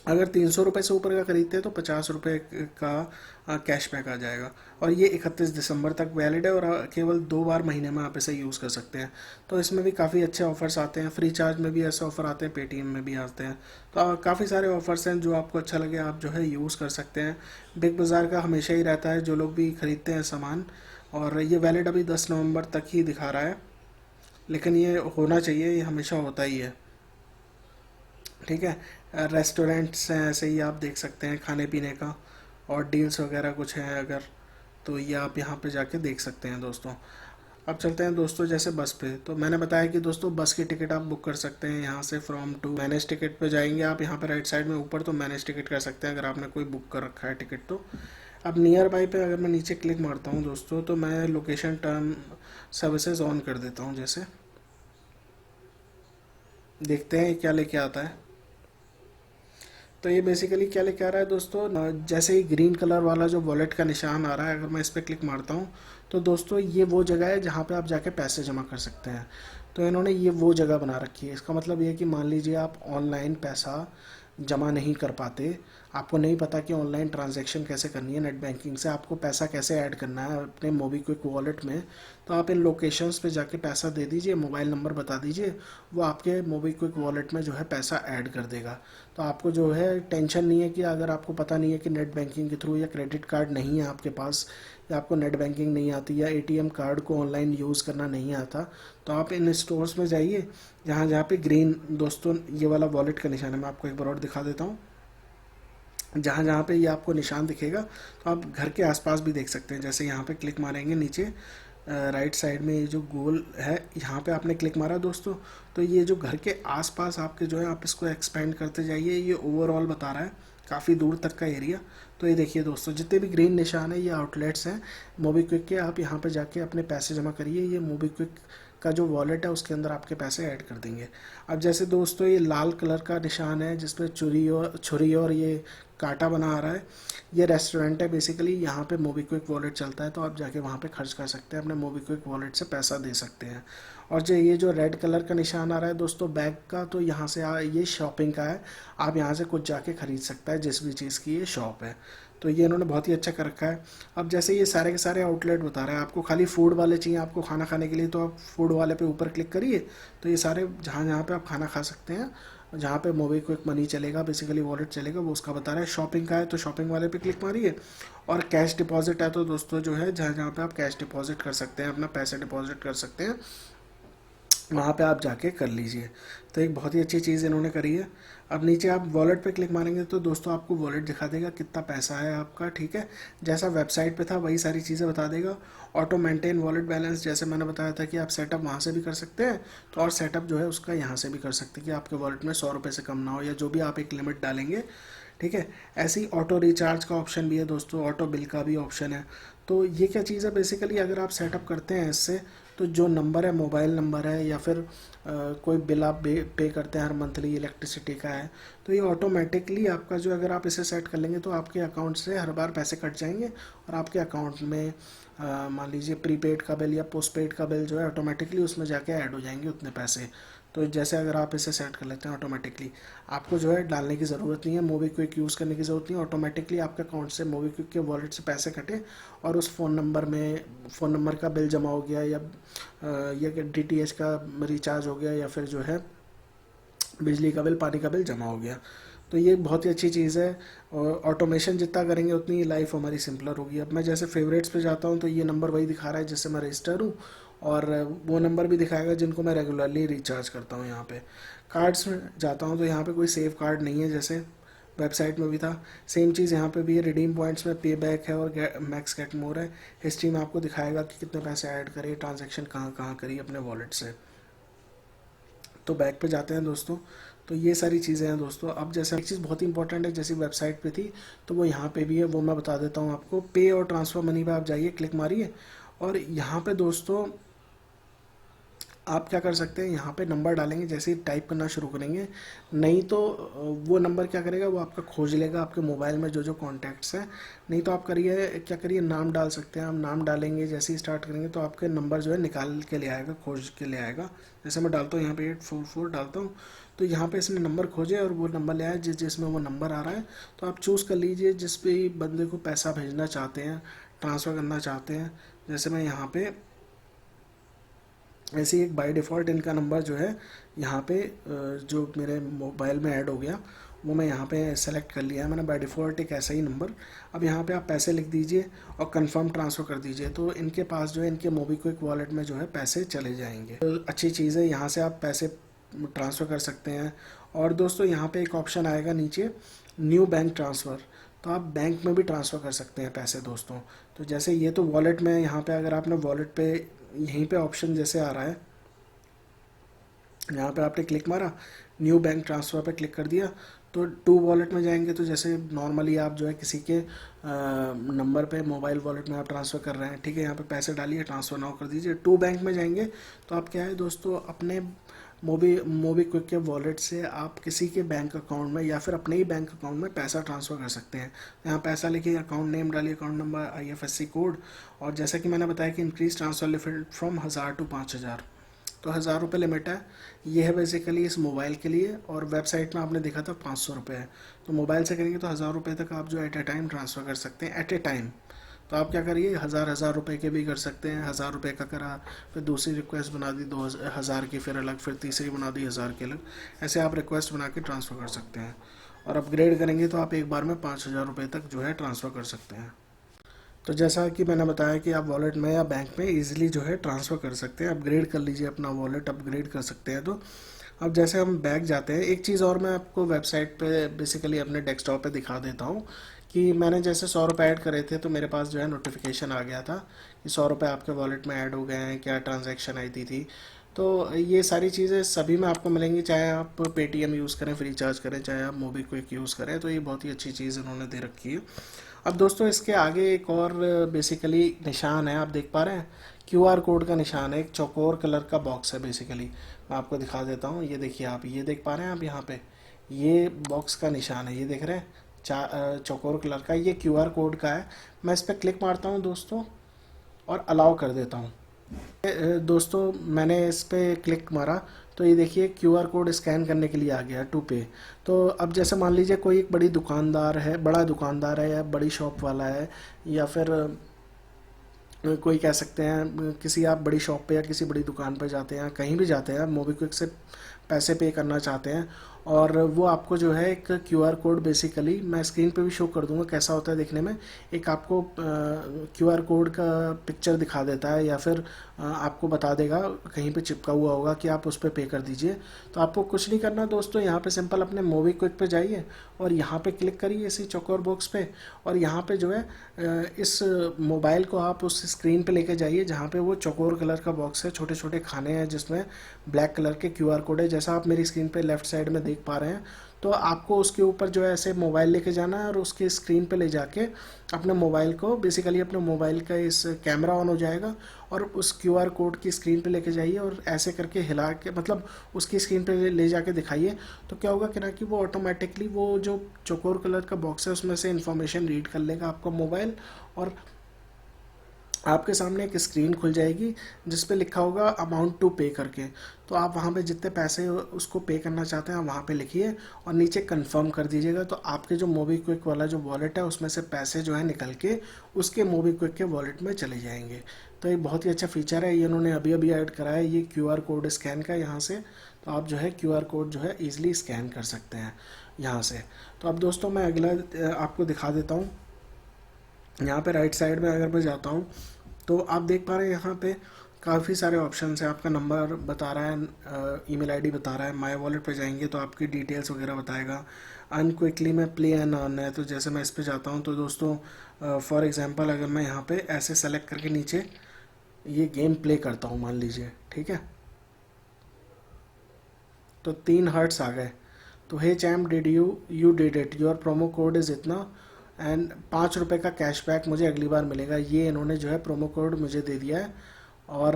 अगर 300 रुपये से ऊपर का खरीदते हैं तो 50 रुपये का कैशबैक आ जाएगा। और ये 31 दिसंबर तक वैलिड है, और केवल 2 बार महीने में आप इसे यूज़ कर सकते हैं। तो इसमें भी काफ़ी अच्छे ऑफर्स आते हैं, फ्री चार्ज में भी ऐसे ऑफ़र आते हैं, पेटीएम में भी आते हैं। तो काफ़ी सारे ऑफर्स हैं, जो आपको अच्छा लगे आप जो है यूज़ कर सकते हैं। बिग बाज़ार का हमेशा ही रहता है जो लोग भी खरीदते हैं सामान, और ये वैलिड अभी 10 नवंबर तक ही दिखा रहा है, लेकिन ये होना चाहिए, ये हमेशा होता ही है। ठीक है, रेस्टोरेंट्स हैं ऐसे ही, आप देख सकते हैं खाने पीने का, और डील्स वगैरह कुछ हैं अगर, तो ये आप यहाँ पे जाके देख सकते हैं दोस्तों। अब चलते हैं दोस्तों जैसे बस पे। तो मैंने बताया कि दोस्तों बस की टिकट आप बुक कर सकते हैं यहाँ से, फ्रॉम टू मैनेज टिकट पे जाएंगे आप, यहाँ पे राइट साइड में ऊपर तो मैनेज टिकट कर सकते हैं अगर आपने कोई बुक कर रखा है टिकट तो। अब नियर बाई पे अगर मैं नीचे क्लिक मारता हूँ दोस्तों, तो मैं लोकेशन टर्म सर्विसेज ऑन कर देता हूँ। जैसे देखते हैं क्या लेके आता है। तो ये बेसिकली क्या लेके आ रहा है दोस्तों, जैसे ही ग्रीन कलर वाला जो वॉलेट का निशान आ रहा है, अगर मैं इस पर क्लिक मारता हूँ तो दोस्तों ये वो जगह है जहाँ पे आप जाके पैसे जमा कर सकते हैं। तो इन्होंने ये वो जगह बना रखी है। इसका मतलब ये है कि मान लीजिए आप ऑनलाइन पैसा जमा नहीं कर पाते, आपको नहीं पता कि ऑनलाइन ट्रांजैक्शन कैसे करनी है नेट बैंकिंग से, आपको पैसा कैसे ऐड करना है अपने मोबीक्विक वॉलेट में, तो आप इन लोकेशंस पे जाके पैसा दे दीजिए, मोबाइल नंबर बता दीजिए, वो आपके मोबीक्विक वॉलेट में जो है पैसा ऐड कर देगा। तो आपको जो है टेंशन नहीं है कि अगर आपको पता नहीं है कि नेट बैंकिंग के थ्रू या क्रेडिट कार्ड नहीं है आपके पास, या आपको नेट बैंकिंग नहीं आती, या एटीएम कार्ड को ऑनलाइन यूज़ करना नहीं आता, तो आप इन स्टोर्स में जाइए जहाँ जहाँ पे ग्रीन, दोस्तों ये वाला वॉलेट का निशान है, मैं आपको एक बार और दिखा देता हूँ। जहाँ जहाँ पे ये आपको निशान दिखेगा तो आप घर के आसपास भी देख सकते हैं। जैसे यहाँ पे क्लिक मारेंगे नीचे राइट साइड में, ये जो गोल है यहाँ पे आपने क्लिक मारा दोस्तों, तो ये जो घर के आसपास आपके जो है आप इसको एक्सपेंड करते जाइए। ये ओवरऑल बता रहा है काफ़ी दूर तक का एरिया। तो ये देखिए दोस्तों, जितने भी ग्रीन निशान है ये आउटलेट्स हैं मोबीक्विक के। आप यहाँ पे जाके अपने पैसे जमा करिए, ये मोबीक्विक का जो वॉलेट है उसके अंदर आपके पैसे ऐड कर देंगे। अब जैसे दोस्तों ये लाल कलर का निशान है जिसमें छुरी और ये कांटा बना आ रहा है, ये रेस्टोरेंट है बेसिकली, यहाँ पे मोबीक्विक वॉलेट चलता है, तो आप जाके वहाँ पे खर्च कर सकते हैं, अपने मोबीक्विक वॉलेट से पैसा दे सकते हैं। और जो ये जो रेड कलर का निशान आ रहा है दोस्तों बैग का, तो यहाँ से ये शॉपिंग का है, आप यहाँ से कुछ जाके खरीद सकता है जिस भी चीज़ की ये शॉप है। तो ये इन्होंने बहुत ही अच्छा कर रखा है। अब जैसे ये सारे के सारे आउटलेट बता रहे हैं, आपको खाली फूड वाले चाहिए आपको खाना खाने के लिए, तो आप फूड वाले पे ऊपर क्लिक करिए, तो ये सारे जहाँ जहाँ पे आप खाना खा सकते हैं, जहाँ पे मोबीक्विक मनी चलेगा बेसिकली वॉलेट चलेगा, वो उसका बता रहा है। शॉपिंग का है तो शॉपिंग वाले पे क्लिक मारिए, और कैश डिपॉजिट है तो दोस्तों जो है जहाँ जहाँ पे आप कैश डिपॉजिट कर सकते हैं, अपना पैसे डिपॉजिट कर सकते हैं, वहाँ पे आप जाके कर लीजिए। तो एक बहुत ही अच्छी चीज़ इन्होंने करी है। अब नीचे आप वॉलेट पे क्लिक मारेंगे तो दोस्तों आपको वॉलेट दिखा देगा कितना पैसा है आपका, ठीक है। जैसा वेबसाइट पे था वही सारी चीज़ें बता देगा। ऑटो मेंटेन वॉलेट बैलेंस, जैसे मैंने बताया था कि आप सेटअप वहाँ से भी कर सकते हैं, तो और सेटअप जो है उसका यहाँ से भी कर सकते हैं कि आपके वॉलेट में 100 रुपये से कम ना हो, या जो भी आप एक लिमिट डालेंगे, ठीक है। ऐसे ही ऑटो रिचार्ज का ऑप्शन भी है दोस्तों, ऑटो बिल का भी ऑप्शन है। तो ये क्या चीज़ है बेसिकली, अगर आप सेटअप करते हैं इससे, तो जो नंबर है मोबाइल नंबर है, या फिर कोई बिल आप पे करते हैं हर मंथली इलेक्ट्रिसिटी का है, तो ये ऑटोमेटिकली आपका जो, अगर आप इसे सेट कर लेंगे तो आपके अकाउंट से हर बार पैसे कट जाएंगे, और आपके अकाउंट में मान लीजिए प्रीपेड का बिल या पोस्टपेड का बिल जो है ऑटोमेटिकली उसमें जाके ऐड हो जाएंगे उतने पैसे। तो जैसे अगर आप इसे सेट कर लेते हैं ऑटोमेटिकली, आपको जो है डालने की ज़रूरत नहीं है, मोबीक्विक यूज़ करने की ज़रूरत नहीं है, ऑटोमेटिकली आपके अकाउंट से मोबीक्विक के वॉलेट से पैसे कटे, और उस फ़ोन नंबर का बिल जमा हो गया, या डीटीएच का रिचार्ज हो गया, या फिर जो है बिजली का बिल पानी का बिल जमा हो गया। तो ये बहुत ही अच्छी चीज़ है, और ऑटोमेशन जितना करेंगे उतनी लाइफ हमारी सिंपलर होगी। अब मैं जैसे फेवरेट्स पे जाता हूँ तो ये नंबर वही दिखा रहा है जिससे मैं रजिस्टर हूँ, और वो नंबर भी दिखाएगा जिनको मैं रेगुलरली रिचार्ज करता हूँ। यहाँ पे कार्ड्स में जाता हूँ तो यहाँ पे कोई सेव कार्ड नहीं है, जैसे वेबसाइट में भी था सेम चीज़ यहाँ पे भी है। रिडीम पॉइंट्स में पे बैक है और मैक्स गेट मोर है। हिस्ट्री में आपको दिखाएगा कि कितने पैसे ऐड करिए, ट्रांजेक्शन कहाँ कहाँ करिए अपने वॉलेट से। तो बैक पे जाते हैं दोस्तों, तो ये सारी चीज़ें हैं दोस्तों। अब जैसे एक चीज़ बहुत ही इंपॉर्टेंट है, जैसी वेबसाइट पे थी तो वो यहाँ पे भी है, वो मैं बता देता हूँ आपको। पे और ट्रांसफ़र मनी पे आप जाइए, क्लिक मारिए, और यहाँ पे दोस्तों आप क्या कर सकते हैं, यहाँ पे नंबर डालेंगे, जैसे ही टाइप करना शुरू करेंगे, नहीं तो वो नंबर क्या करेगा, वो आपका खोज लेगा आपके मोबाइल में जो जो कॉन्टैक्ट्स हैं। नहीं तो आप करिए क्या करिए, नाम डाल सकते हैं। आप नाम डालेंगे, जैसे ही स्टार्ट करेंगे तो आपके नंबर जो है निकाल के ले आएगा, खोज के ले आएगा। जैसे मैं डालता हूँ यहाँ पे 844 डालता हूँ, तो यहाँ पे इसने नंबर खोजे और वो नंबर ले आया जिसमें वो नंबर आ रहा है। तो आप चूज़ कर लीजिए जिस भी बंदे को पैसा भेजना चाहते हैं, ट्रांसफ़र करना चाहते हैं। जैसे मैं यहाँ पे ऐसे ही एक बाय डिफ़ॉल्ट इनका नंबर जो है यहाँ पे जो मेरे मोबाइल में ऐड हो गया, वो मैं यहाँ पे सेलेक्ट कर लिया है मैंने बाय डिफ़ॉल्ट एक ऐसा ही नंबर। अब यहाँ पे आप पैसे लिख दीजिए और कंफर्म ट्रांसफ़र कर दीजिए, तो इनके पास जो है इनके मोबीक्विक वॉलेट में जो है पैसे चले जाएंगे। तो अच्छी चीज़ है, यहाँ से आप पैसे ट्रांसफ़र कर सकते हैं। और दोस्तों यहाँ पे एक ऑप्शन आएगा नीचे, न्यू बैंक ट्रांसफ़र, तो आप बैंक में भी ट्रांसफ़र कर सकते हैं पैसे दोस्तों। तो जैसे ये तो वॉलेट में, यहाँ पे अगर आपने वॉलेट पे यहीं पे ऑप्शन जैसे आ रहा है, यहाँ पे आपने क्लिक मारा, न्यू बैंक ट्रांसफ़र पे क्लिक कर दिया, तो टू वॉलेट में जाएंगे तो जैसे नॉर्मली आप जो है किसी के नंबर पे मोबाइल वॉलेट में आप ट्रांसफ़र कर रहे हैं, ठीक है, यहाँ पे पैसे डालिए, ट्रांसफ़र नाउ कर दीजिए। टू बैंक में जाएंगे तो आप क्या है दोस्तों, अपने मोबीक्विक के वॉलेट से आप किसी के बैंक अकाउंट में या फिर अपने ही बैंक अकाउंट में पैसा ट्रांसफ़र कर सकते हैं। यहाँ पैसा लिखिए, अकाउंट नेम डालिए, अकाउंट नंबर, IFSC कोड, और जैसा कि मैंने बताया कि increase transfer limit from 1000 to 5000, तो 1000 रुपये लिमिट है। ये है बेसिकली इस मोबाइल के लिए, और वेबसाइट में आपने देखा था 500 रुपये है। तो मोबाइल से करेंगे तो 1000 रुपये तक आप जो एट ए टाइम ट्रांसफ़र कर सकते हैं, एट ए टाइम। तो आप क्या करिए, हज़ार रुपए के भी कर सकते हैं। 1000 रुपये का करा, फिर दूसरी रिक्वेस्ट बना दी 2000 की, फिर अलग, फिर तीसरी बना दी 1000 की अलग। ऐसे आप रिक्वेस्ट बना के ट्रांसफ़र कर सकते हैं। और अपग्रेड करेंगे तो आप एक बार में 5000 रुपये तक जो है ट्रांसफ़र कर सकते हैं। तो जैसा कि मैंने बताया कि आप वॉलेट में या बैंक में इजीली जो है ट्रांसफ़र कर सकते हैं, अपग्रेड कर लीजिए अपना वॉलेट, अपग्रेड कर सकते हैं। तो अब जैसे हम बैक जाते हैं, एक चीज़ और मैं आपको वेबसाइट पे बेसिकली अपने डेस्कटॉप पे दिखा देता हूँ कि मैंने जैसे 100 रुपये ऐड करे थे तो मेरे पास जो है नोटिफिकेशन आ गया था कि 100 रुपये आपके वॉलेट में ऐड हो गए हैं, क्या ट्रांजैक्शन आई थी। तो ये सारी चीज़ें सभी में आपको मिलेंगी, चाहे आप पेटीएम यूज़ करें, फ्री चार्ज करें, चाहे आप मोबीक्विक यूज़ करें। तो ये बहुत ही अच्छी चीज़ इन्होंने दे रखी है। अब दोस्तों इसके आगे एक और बेसिकली निशान है, आप देख पा रहे हैं, क्यूआर कोड का निशान है। एक चौकोर कलर का बॉक्स है बेसिकली, मैं आपको दिखा देता हूँ। ये देखिए, आप ये देख पा रहे हैं, आप यहाँ पे ये बॉक्स का निशान है, ये देख रहे हैं, चौकोर कलर का, ये क्यूआर कोड का है। मैं इस पर क्लिक मारता हूँ दोस्तों और अलाउ कर देता हूँ। दोस्तों मैंने इस पर क्लिक मारा तो ये देखिए क्यूआर कोड स्कैन करने के लिए आ गया टू पे। तो अब जैसे मान लीजिए कोई एक बड़ी दुकानदार है, बड़ा दुकानदार है, या बड़ी शॉप वाला है, या फिर कोई कह सकते हैं किसी आप बड़ी शॉप पे या किसी बड़ी दुकान पे जाते हैं, कहीं भी जाते हैं, मोबीक्विक से पैसे पे करना चाहते हैं, और वो आपको जो है एक क्यूआर कोड, बेसिकली मैं स्क्रीन पे भी शो कर दूंगा कैसा होता है देखने में। एक आपको क्यूआर कोड का पिक्चर दिखा देता है, या फिर आपको बता देगा, कहीं पे चिपका हुआ होगा कि आप उस पर पे कर दीजिए। तो आपको कुछ नहीं करना दोस्तों, यहाँ पे सिंपल अपने मोबीक्विक पे जाइए और यहाँ पे क्लिक करिए इसी चौकोर बॉक्स पे, और यहाँ पे जो है इस मोबाइल को आप उस स्क्रीन पे लेके जाइए जहाँ पे वो चौकोर कलर का बॉक्स है, छोटे छोटे खाने हैं जिसमें ब्लैक कलर के क्यूआर कोड है, जैसा आप मेरी स्क्रीन पे लेफ्ट साइड में देख पा रहे हैं। तो आपको उसके ऊपर जो है ऐसे मोबाइल लेके जाना है, और उसके स्क्रीन पे ले जाके अपने मोबाइल को, बेसिकली अपने मोबाइल का इस कैमरा ऑन हो जाएगा, और उस क्यूआर कोड की स्क्रीन पे लेके जाइए और ऐसे करके हिला के, मतलब उसकी स्क्रीन पे ले जाके दिखाइए। तो क्या होगा कि ना कि वो ऑटोमेटिकली वो जो चौकोर कलर का बॉक्स है उसमें से इन्फॉर्मेशन रीड कर लेगा आपका मोबाइल, और आपके सामने एक स्क्रीन खुल जाएगी जिस पे लिखा होगा अमाउंट टू पे करके। तो आप वहाँ पे जितने पैसे उसको पे करना चाहते हैं वहाँ पे लिखिए और नीचे कंफर्म कर दीजिएगा। तो आपके जो मोबीक्विक वाला जो वॉलेट है उसमें से पैसे जो है निकल के उसके मोबीक्विक के वॉलेट में चले जाएंगे। तो ये बहुत ही अच्छा फीचर है, ये इन्होंने अभी अभी ऐड करा है, ये क्यूआर कोड स्कैन का यहाँ से। तो आप जो है क्यूआर कोड जो है ईजिली स्कैन कर सकते हैं यहाँ से। तो अब दोस्तों मैं अगला आपको दिखा देता हूँ। यहाँ पे राइट साइड में अगर मैं जाता हूँ तो आप देख पा रहे हैं यहाँ पे काफ़ी सारे ऑप्शन है। आपका नंबर बता रहा है, ईमेल आईडी बता रहा है। माय वॉलेट पे जाएंगे तो आपकी डिटेल्स वगैरह बताएगा। अर्न क्विकली में प्ले एंड अर्न है, तो जैसे मैं इस पे जाता हूँ तो दोस्तों फॉर एग्जांपल अगर मैं यहाँ पे ऐसे सेलेक्ट करके नीचे ये गेम प्ले करता हूँ मान लीजिए, ठीक है, तो 3 हर्ट्स आ गए। तो hey champ did you did it, your promo code is इतना, एंड 5 रुपये का कैशबैक मुझे अगली बार मिलेगा। ये इन्होंने जो है प्रोमो कोड मुझे दे दिया है। और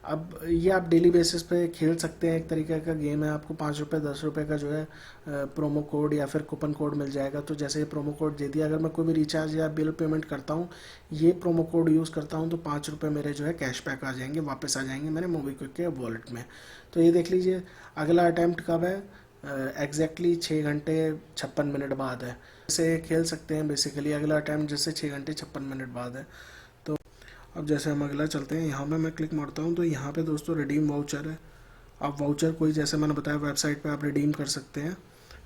अब ये आप डेली बेसिस पे खेल सकते हैं, एक तरीके का गेम है। आपको 5 रुपये 10 रुपये का जो है प्रोमो कोड या फिर कूपन कोड मिल जाएगा। तो जैसे ये प्रोमो कोड दे दिया, अगर मैं कोई भी रिचार्ज या बिल पेमेंट करता हूँ, ये प्रोमो कोड यूज़ करता हूँ, तो 5 रुपये मेरे जो है कैशबैक आ जाएंगे, वापस आ जाएंगे मेरे मोबीक्विक के वॉलेट में। तो ये देख लीजिए अगला अटैम्प्ट कब है, एग्जैक्टली 6 घंटे 56 मिनट बाद है। जैसे खेल सकते हैं बेसिकली, अगला अटैम्प्ट जैसे 6 घंटे 56 मिनट बाद है। तो अब जैसे हम अगला चलते हैं, यहाँ पे मैं क्लिक मारता हूँ तो यहाँ पे दोस्तों रिडीम वाउचर है। आप वाउचर कोई, जैसे मैंने बताया, वेबसाइट पे आप रिडीम कर सकते हैं।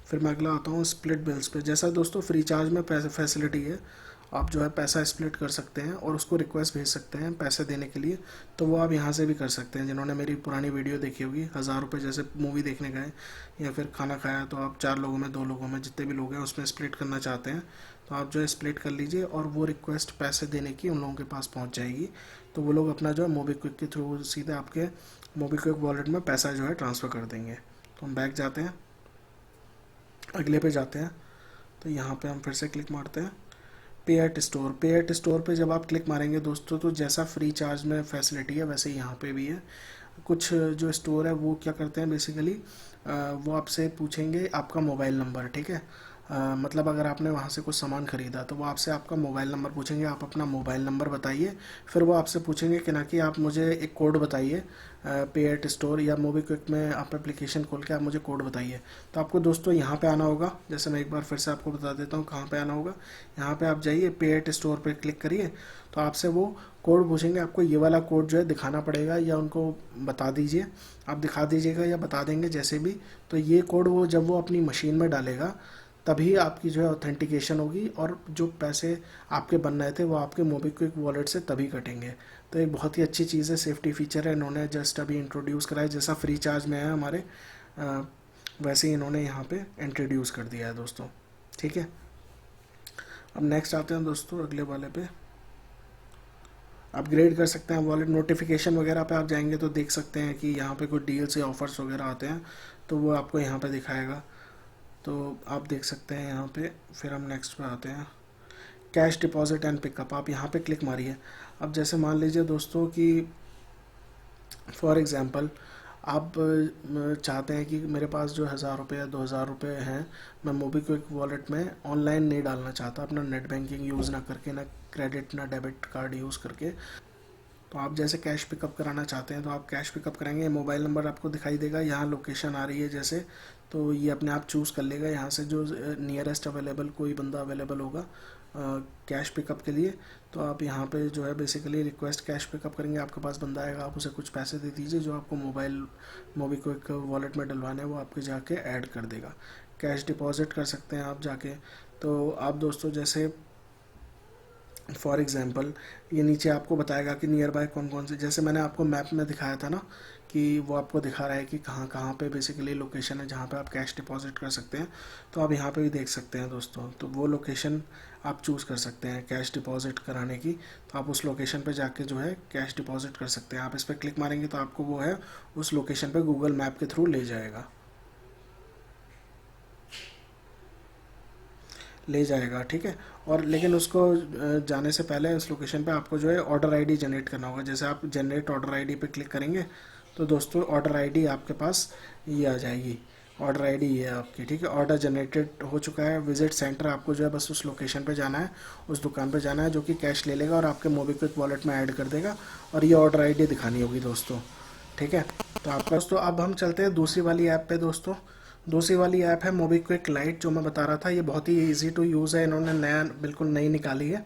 फिर मैं अगला आता हूँ स्प्लिट बिल्स पे। जैसा दोस्तों फ्री चार्ज में पैसे फैसिलिटी है, आप जो है पैसा स्प्लिट कर सकते हैं और उसको रिक्वेस्ट भेज सकते हैं पैसे देने के लिए। तो वो आप यहाँ से भी कर सकते हैं। जिन्होंने मेरी पुरानी वीडियो देखी होगी, 1000 रुपये जैसे मूवी देखने गए या फिर खाना खाया, तो आप 4 लोगों में 2 लोगों में जितने भी लोग हैं उसमें स्प्लिट करना चाहते हैं, तो आप जो है स्प्लिट कर लीजिए और वो रिक्वेस्ट पैसे देने की उन लोगों के पास पहुँच जाएगी। तो वो लोग अपना जो है मोबीक्विक के थ्रू सीधे आपके मोबीक्विक वॉलेट में पैसा जो है ट्रांसफ़र कर देंगे। तो हम बैक जाते हैं, अगले पे जाते हैं। तो यहाँ पे हम फिर से क्लिक मारते हैं पे एट स्टोर। पे एट स्टोर पे जब आप क्लिक मारेंगे दोस्तों, तो जैसा फ्री चार्ज में फैसिलिटी है वैसे ही यहाँ पे भी है। कुछ जो स्टोर है वो क्या करते हैं बेसिकली, वो आपसे पूछेंगे आपका मोबाइल नंबर, ठीक है। मतलब अगर आपने वहाँ से कुछ सामान खरीदा तो वो आपसे आपका मोबाइल नंबर पूछेंगे, आप अपना मोबाइल नंबर बताइए। फिर वो आपसे पूछेंगे कि ना कि आप मुझे एक कोड बताइए, पे एट स्टोर या मोबीक्विक में आप एप्लीकेशन खोल के आप मुझे कोड बताइए। तो आपको दोस्तों यहाँ पे आना होगा, जैसे मैं एक बार फिर से आपको बता देता हूँ कहाँ पे आना होगा। यहाँ पे आप जाइए, पे एट स्टोर पे क्लिक करिए, तो आपसे वो कोड पूछेंगे, आपको ये वाला कोड जो है दिखाना पड़ेगा या उनको बता दीजिए, आप दिखा दीजिएगा या बता देंगे जैसे भी। तो ये कोड वो जब वो अपनी मशीन में डालेगा तभी आपकी जो है ऑथेंटिकेशन होगी, और जो पैसे आपके बन रहे थे वो आपके मोबीक्विक वॉलेट से तभी कटेंगे। तो एक बहुत ही अच्छी चीज़ है, सेफ्टी फीचर है, इन्होंने जस्ट अभी इंट्रोड्यूस करा है, जैसा फ्री चार्ज में है हमारे वैसे ही इन्होंने यहाँ पे इंट्रोड्यूस कर दिया है दोस्तों। ठीक है, अब नेक्स्ट आते हैं दोस्तों अगले वाले पे। अपग्रेड कर सकते हैं वॉलेट, नोटिफिकेशन वगैरह पे आप जाएंगे तो देख सकते हैं कि यहाँ पे कोई डील से ऑफर्स वगैरह आते हैं, तो वो आपको यहाँ पे दिखाएगा, तो आप देख सकते हैं यहाँ पे। फिर हम नेक्स्ट पे आते हैं, कैश डिपॉजिट एंड पिकअप, आप यहाँ पे क्लिक मारिए। अब जैसे मान लीजिए दोस्तों कि फॉर एग्ज़ाम्पल आप चाहते हैं कि मेरे पास जो 1,000 रुपये या 2,000 रुपये हैं, मैं मोबीक्विक वॉलेट में ऑनलाइन नहीं डालना चाहता, अपना नेट बैंकिंग यूज़ ना करके, ना क्रेडिट ना डेबिट कार्ड यूज़ करके। तो आप जैसे कैश पिकअप कराना चाहते हैं तो आप कैश पिकअप करेंगे, मोबाइल नंबर आपको दिखाई देगा, यहाँ लोकेशन आ रही है जैसे, तो ये अपने आप चूज़ कर लेगा यहाँ से जो नियरेस्ट अवेलेबल कोई बंदा अवेलेबल होगा कैश पिकअप के लिए। तो आप यहाँ पे जो है बेसिकली रिक्वेस्ट कैश पिकअप करेंगे, आपके पास बंदा आएगा, आप उसे कुछ पैसे दे दीजिए, जो आपको मोबीक्विक वॉलेट में डलवाने हैं वो आपके जाके ऐड कर देगा। कैश डिपॉजिट कर सकते हैं आप जाके। तो आप दोस्तों जैसे फॉर एग्ज़ाम्पल ये नीचे आपको बताएगा कि नियर बाय कौन कौन से, जैसे मैंने आपको मैप में दिखाया था ना कि वो आपको दिखा रहा है कि कहाँ कहाँ पे बेसिकली लोकेशन है जहाँ पे आप कैश डिपॉजिट कर सकते हैं। तो आप यहाँ पे भी देख सकते हैं दोस्तों, तो वो लोकेशन आप चूज़ कर सकते हैं कैश डिपॉजिट कराने की। तो आप उस लोकेशन पे जाके जो है कैश डिपॉजिट कर सकते हैं। आप इस पर क्लिक मारेंगे तो आपको वो है उस लोकेशन पे गूगल मैप के थ्रू ले जाएगा। ठीक है, और लेकिन उसको जाने से पहले उस लोकेशन पे आपको जो है ऑर्डर आईडी जनरेट करना होगा। जैसे आप जनरेट ऑर्डर आईडी पे क्लिक करेंगे तो दोस्तों ऑर्डर आईडी आपके पास ये आ जाएगी, ऑर्डर आईडी ये है आपकी। ठीक है, ऑर्डर जनरेटेड हो चुका है। विजिट सेंटर, आपको जो है बस उस लोकेशन पे जाना है, उस दुकान पे जाना है जो कि कैश ले लेगा और आपके मोबीक्विक वॉलेट में ऐड कर देगा, और ये ऑर्डर आईडी दिखानी होगी दोस्तों। ठीक है, तो आपका दोस्तों अब हम चलते हैं दूसरी वाली ऐप पे दोस्तों। दूसरी वाली ऐप है मोबीक्विक लाइट, जो मैं बता रहा था, ये बहुत ही इजी टू यूज़ है, इन्होंने नया बिल्कुल नई निकाली है।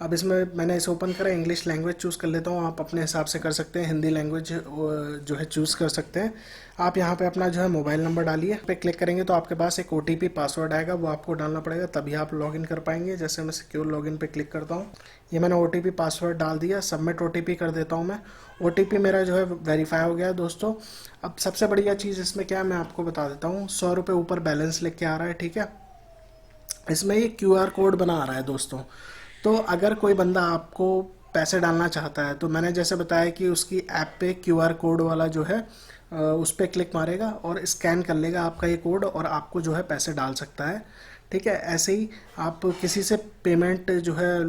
अब इसमें मैंने इसे ओपन करा, इंग्लिश लैंग्वेज चूज़ कर लेता हूँ, आप अपने हिसाब से कर सकते हैं, हिंदी लैंग्वेज जो है चूज़ कर सकते हैं। आप यहाँ पे अपना जो है मोबाइल नंबर डालिए, पे क्लिक करेंगे तो आपके पास एक ओटीपी पासवर्ड आएगा, वो आपको डालना पड़ेगा तभी आप लॉगिन कर पाएंगे। जैसे मैं सिक्योर लॉगिन पे क्लिक करता हूँ, ये मैंने ओटीपी पासवर्ड डाल दिया, सबमिट ओटीपी कर देता हूँ मैं। ओटीपी मेरा जो है वेरीफाई हो गया है दोस्तों। अब सबसे बढ़िया चीज़ इसमें क्या है मैं आपको बता देता हूँ, 100 रुपये ऊपर बैलेंस लेके आ रहा है। ठीक है, इसमें ये क्यूआर कोड बना आ रहा है दोस्तों। तो अगर कोई बंदा आपको पैसे डालना चाहता है तो मैंने जैसे बताया कि उसकी ऐप पे क्यूआर कोड वाला जो है उस पर क्लिक मारेगा और स्कैन कर लेगा आपका ये कोड, और आपको जो है पैसे डाल सकता है। ठीक है, ऐसे ही आप किसी से पेमेंट जो है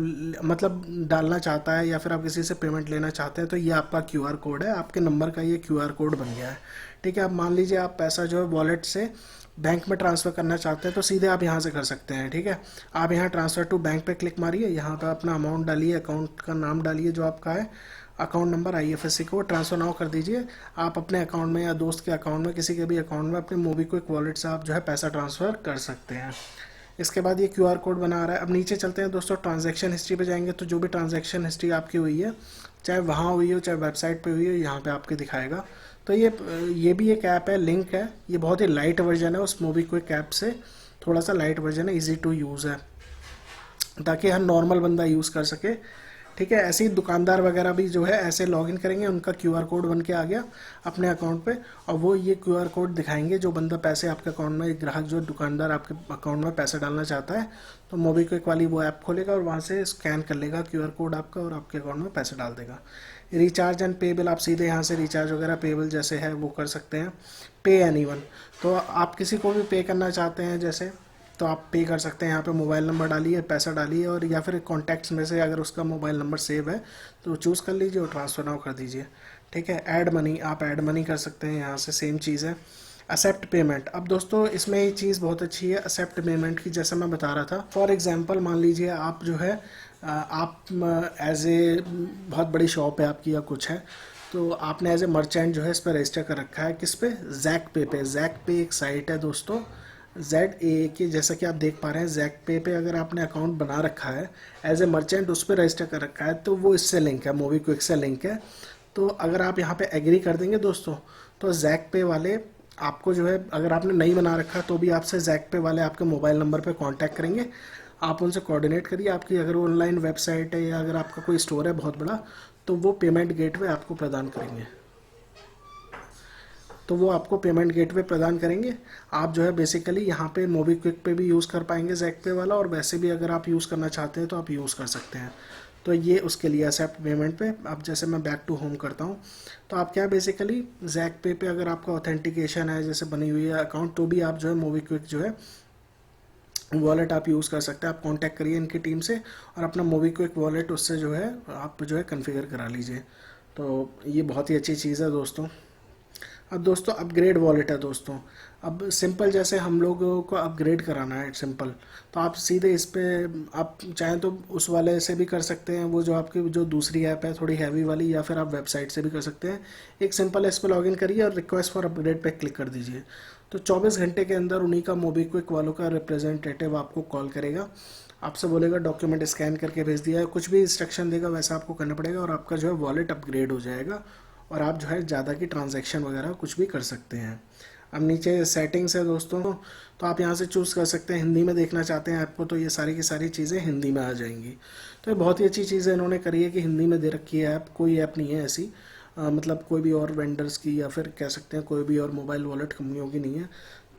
मतलब डालना चाहता है या फिर आप किसी से पेमेंट लेना चाहते हैं तो ये आपका क्यूआर कोड है, आपके नंबर का ये क्यूआर कोड बन गया है। ठीक है, अब मान लीजिए आप पैसा जो है वॉलेट से बैंक में ट्रांसफ़र करना चाहते हैं तो सीधे आप यहाँ से कर सकते हैं। ठीक है, आप यहाँ ट्रांसफ़र टू बैंक पे क्लिक मारिए, यहाँ पे अपना अमाउंट डालिए, अकाउंट का नाम डालिए जो आपका है, account number, IFSC code, transfer now कर दीजिए। आप अपने अकाउंट में या दोस्त के अकाउंट में, किसी के भी अकाउंट में अपने मोबीक्विक वॉलेट से आप जो है पैसा ट्रांसफ़र कर सकते हैं। इसके बाद ये क्यूआर कोड बना रहा है। अब नीचे चलते हैं दोस्तों, ट्रांजैक्शन हिस्ट्री पे जाएंगे तो जो भी ट्रांजैक्शन हिस्ट्री आपकी हुई है, चाहे वहाँ हुई हो चाहे वेबसाइट पे हुई हो, यहाँ पे आपके दिखाएगा। तो ये भी एक ऐप है, लिंक है, ये बहुत ही लाइट वर्जन है उस मोबीक्विक ऐप से, थोड़ा सा लाइट वर्जन है, इजी टू यूज़ है, ताकि हर नॉर्मल बंदा यूज़ कर सके। ठीक है, ऐसे ही दुकानदार वगैरह भी जो है ऐसे लॉगिन करेंगे, उनका क्यूआर कोड बन के आ गया अपने अकाउंट पे, और वो ये क्यूआर कोड दिखाएंगे जो बंदा पैसे आपके अकाउंट में, ग्राहक जो दुकानदार आपके अकाउंट में पैसे डालना चाहता है तो मोबीक्विक वाली वो ऐप खोलेगा और वहाँ से स्कैन कर लेगा क्यूआर कोड आपका और आपके अकाउंट में पैसे डाल देगा। रिचार्ज एंड पे बिल, आप सीधे यहाँ से रिचार्ज वगैरह पे बिल जैसे है वो कर सकते हैं। पे एनीवन, तो आप किसी को भी पे करना चाहते हैं जैसे, तो आप पे कर सकते हैं। यहाँ पे मोबाइल नंबर डालिए, पैसा डालिए, और या फिर कॉन्टैक्ट्स में से अगर उसका मोबाइल नंबर सेव है तो चूज़ कर लीजिए और ट्रांसफ़र नाउ कर दीजिए। ठीक है, ऐड मनी, आप ऐड मनी कर सकते हैं यहाँ से, सेम चीज़ है। Accept payment. अब दोस्तों इसमें ये चीज़ बहुत अच्छी है एक्सेप्ट पेमेंट की, जैसा मैं बता रहा था। फॉर एग्जांपल मान लीजिए आप जो है आप एज ए बहुत बड़ी शॉप है आपकी या कुछ है, तो आपने एज ए मर्चेंट जो है इस पर रजिस्टर कर रखा है किस पे, जैक पे। जैक पे एक साइट है दोस्तों, ZA की, जैसा कि आप देख पा रहे हैं जैक पे अगर आपने अकाउंट बना रखा है एज ए मर्चेंट उस पर रजिस्टर कर रखा है, तो वो इससे लिंक है, मोबीक्विक से लिंक है। तो अगर आप यहाँ पे एग्री कर देंगे दोस्तों, तो जैक पे वाले आपको जो है, अगर आपने नहीं बना रखा तो भी आपसे जैक पे वाले आपके मोबाइल नंबर पे कांटेक्ट करेंगे। आप उनसे कोऑर्डिनेट करिए, आपकी अगर ऑनलाइन वेबसाइट है या अगर आपका कोई स्टोर है बहुत बड़ा, तो वो पेमेंट गेटवे आपको प्रदान करेंगे। तो वो आपको पेमेंट गेटवे प्रदान करेंगे। आप जो है बेसिकली यहाँ पे मोबीक्विक पे भी यूज़ कर पाएंगे जैक पे वाला, और वैसे भी अगर आप यूज़ करना चाहते हैं तो आप यूज़ कर सकते हैं। तो ये उसके लिए एक्सेप्ट पेमेंट पे। अब जैसे मैं बैक टू होम करता हूँ, तो आप क्या बेसिकली जैक पे अगर आपका ऑथेंटिकेशन है जैसे बनी हुई है अकाउंट, तो भी आप जो है मोबीक्विक जो है वॉलेट आप यूज़ कर सकते हैं। आप कांटेक्ट करिए इनकी टीम से और अपना मोबीक्विक वॉलेट उससे जो है आप जो है कॉन्फ़िगर करा लीजिए। तो ये बहुत ही अच्छी चीज़ है दोस्तों। अब दोस्तों अपग्रेड वॉलेट है दोस्तों। अब सिंपल जैसे हम लोगों को अपग्रेड कराना है सिंपल, तो आप सीधे इस पे आप चाहें तो उस वाले से भी कर सकते हैं, वो जो आपकी जो दूसरी ऐप है थोड़ी हैवी वाली, या फिर आप वेबसाइट से भी कर सकते हैं। एक सिंपल इस पर लॉगिन करिए और रिक्वेस्ट फॉर अपग्रेड पे क्लिक कर दीजिए। तो 24 घंटे के अंदर उन्हीं का मोबीक्विक वालों का रिप्रेजेंटेटिव आपको कॉल करेगा, आपसे बोलेगा डॉक्यूमेंट स्कैन करके भेज दिया है, कुछ भी इंस्ट्रक्शन देगा वैसा आपको करना पड़ेगा, और आपका जो है वॉलेट अपग्रेड हो जाएगा और आप जो है ज़्यादा की ट्रांजैक्शन वगैरह कुछ भी कर सकते हैं। अब नीचे सेटिंग्स है दोस्तों, तो आप यहाँ से चूज़ कर सकते हैं, हिंदी में देखना चाहते हैं ऐप को तो ये सारी की सारी चीज़ें हिंदी में आ जाएंगी। तो ये बहुत ही अच्छी चीज़ है इन्होंने करी है कि हिंदी में दे रखी है ऐप। कोई ऐप नहीं है ऐसी, मतलब कोई भी और वेंडर्स की या फिर कह सकते हैं कोई भी और मोबाइल वॉलेट कंपनियों की नहीं है।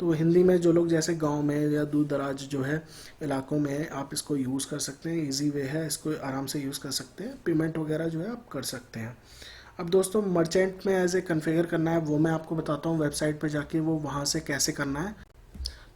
तो हिंदी में जो लोग जैसे गांव में या दूर दराज जो है इलाकों में आप इसको यूज़ कर सकते हैं, इजी वे है, इसको आराम से यूज़ कर सकते हैं, पेमेंट वगैरह जो है आप कर सकते हैं। अब दोस्तों मर्चेंट में एज ए कन्फिगर करना है वो मैं आपको बताता हूँ वेबसाइट पे जाके वो वहाँ से कैसे करना है।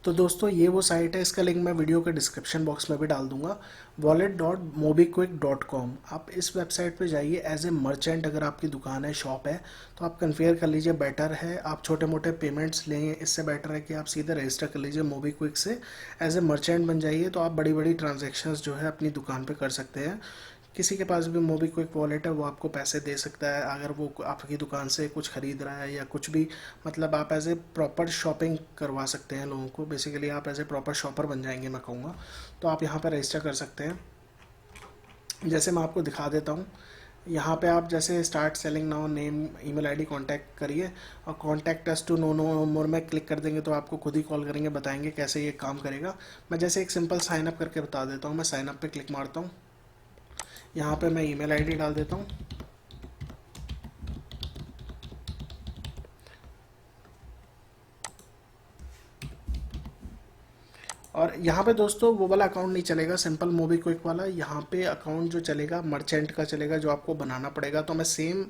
तो दोस्तों ये वो साइट है, इसका लिंक मैं वीडियो के डिस्क्रिप्शन बॉक्स में भी डाल दूंगा, wallet.mobiquick.com। आप इस वेबसाइट पे जाइए एज ए मर्चेंट, अगर आपकी दुकान है शॉप है तो आप कन्फिगर कर लीजिए। बेटर है आप छोटे मोटे पेमेंट्स लेंगे, इससे बेटर है कि आप सीधे रजिस्टर कर लीजिए मोबीक्विक से, एज ए मर्चेंट बन जाइए। तो आप बड़ी बड़ी ट्रांजेक्शन्स जो है अपनी दुकान पे कर सकते हैं। किसी के पास भी मोबीक्विक वॉलेट है वो आपको पैसे दे सकता है अगर वो आपकी दुकान से कुछ ख़रीद रहा है या कुछ भी, मतलब आप एज ए प्रॉपर शॉपिंग करवा सकते हैं लोगों को। बेसिकली आप एज ए प्रॉपर शॉपर बन जाएंगे मैं कहूँगा। तो आप यहाँ पर रजिस्टर कर सकते हैं, जैसे मैं आपको दिखा देता हूँ। यहाँ पे आप जैसे start selling now, name, email ID contact करिए, और contact us to know know more में क्लिक कर देंगे तो आपको खुद ही कॉल करेंगे, बताएंगे कैसे ये काम करेगा। मैं जैसे एक सिंपल साइन अप करके बता देता हूँ। मैं साइन अप पे क्लिक मारता हूँ, यहाँ पे मैं ईमेल आईडी डाल देता हूँ, और यहाँ पे दोस्तों वो वाला अकाउंट नहीं चलेगा, सिंपल मोबीक्विक वाला। यहाँ पे अकाउंट जो चलेगा मर्चेंट का चलेगा, जो आपको बनाना पड़ेगा। तो मैं सेम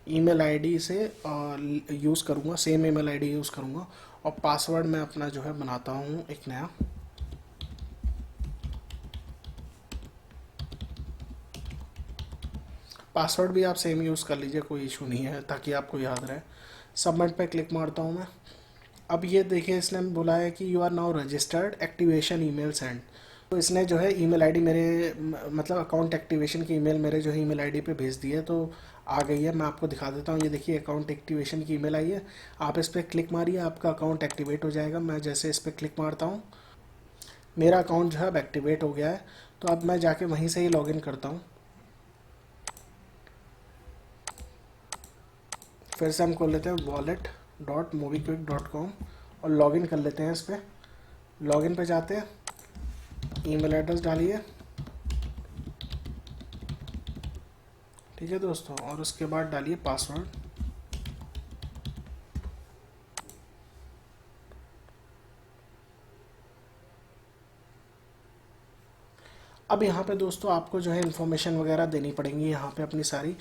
ईमेल आईडी से यूज़ करूँगा, सेम ईमेल आईडी यूज़ करूँगा, और पासवर्ड मैं अपना जो है बनाता हूँ एक नया। पासवर्ड भी आप सेम यूज़ कर लीजिए, कोई इशू नहीं है, ताकि आपको याद रहे। सबमिट पे क्लिक मारता हूँ मैं। अब ये देखिए इसने बोला है कि you are now registered, activation email send. तो इसने जो है ईमेल आईडी मेरे मतलब अकाउंट एक्टिवेशन की ईमेल मेरे जो है ईमेल आईडी पे भेज दी है, तो आ गई है। मैं आपको दिखा देता हूँ, ये देखिए अकाउंट एक्टिवेशन की ईमेल आई है। आप इस पर क्लिक मारिए, आपका अकाउंट एक्टिवेट हो जाएगा। मैं जैसे इस पर क्लिक मारता हूँ, मेरा अकाउंट जो है अब एक्टिवेट हो गया है। तो अब मैं जाके वहीं से ही लॉगिन करता हूँ। फिर से हम खोल लेते हैं wallet.mobiquick.com और लॉगिन कर लेते हैं इस पर। लॉगिन पे जाते हैं, ईमेल एड्रेस डालिए, ठीक है दोस्तों, और उसके बाद डालिए पासवर्ड। अब यहाँ पे दोस्तों आपको जो है इन्फॉर्मेशन वगैरह देनी पड़ेंगी यहाँ पे अपनी सारी।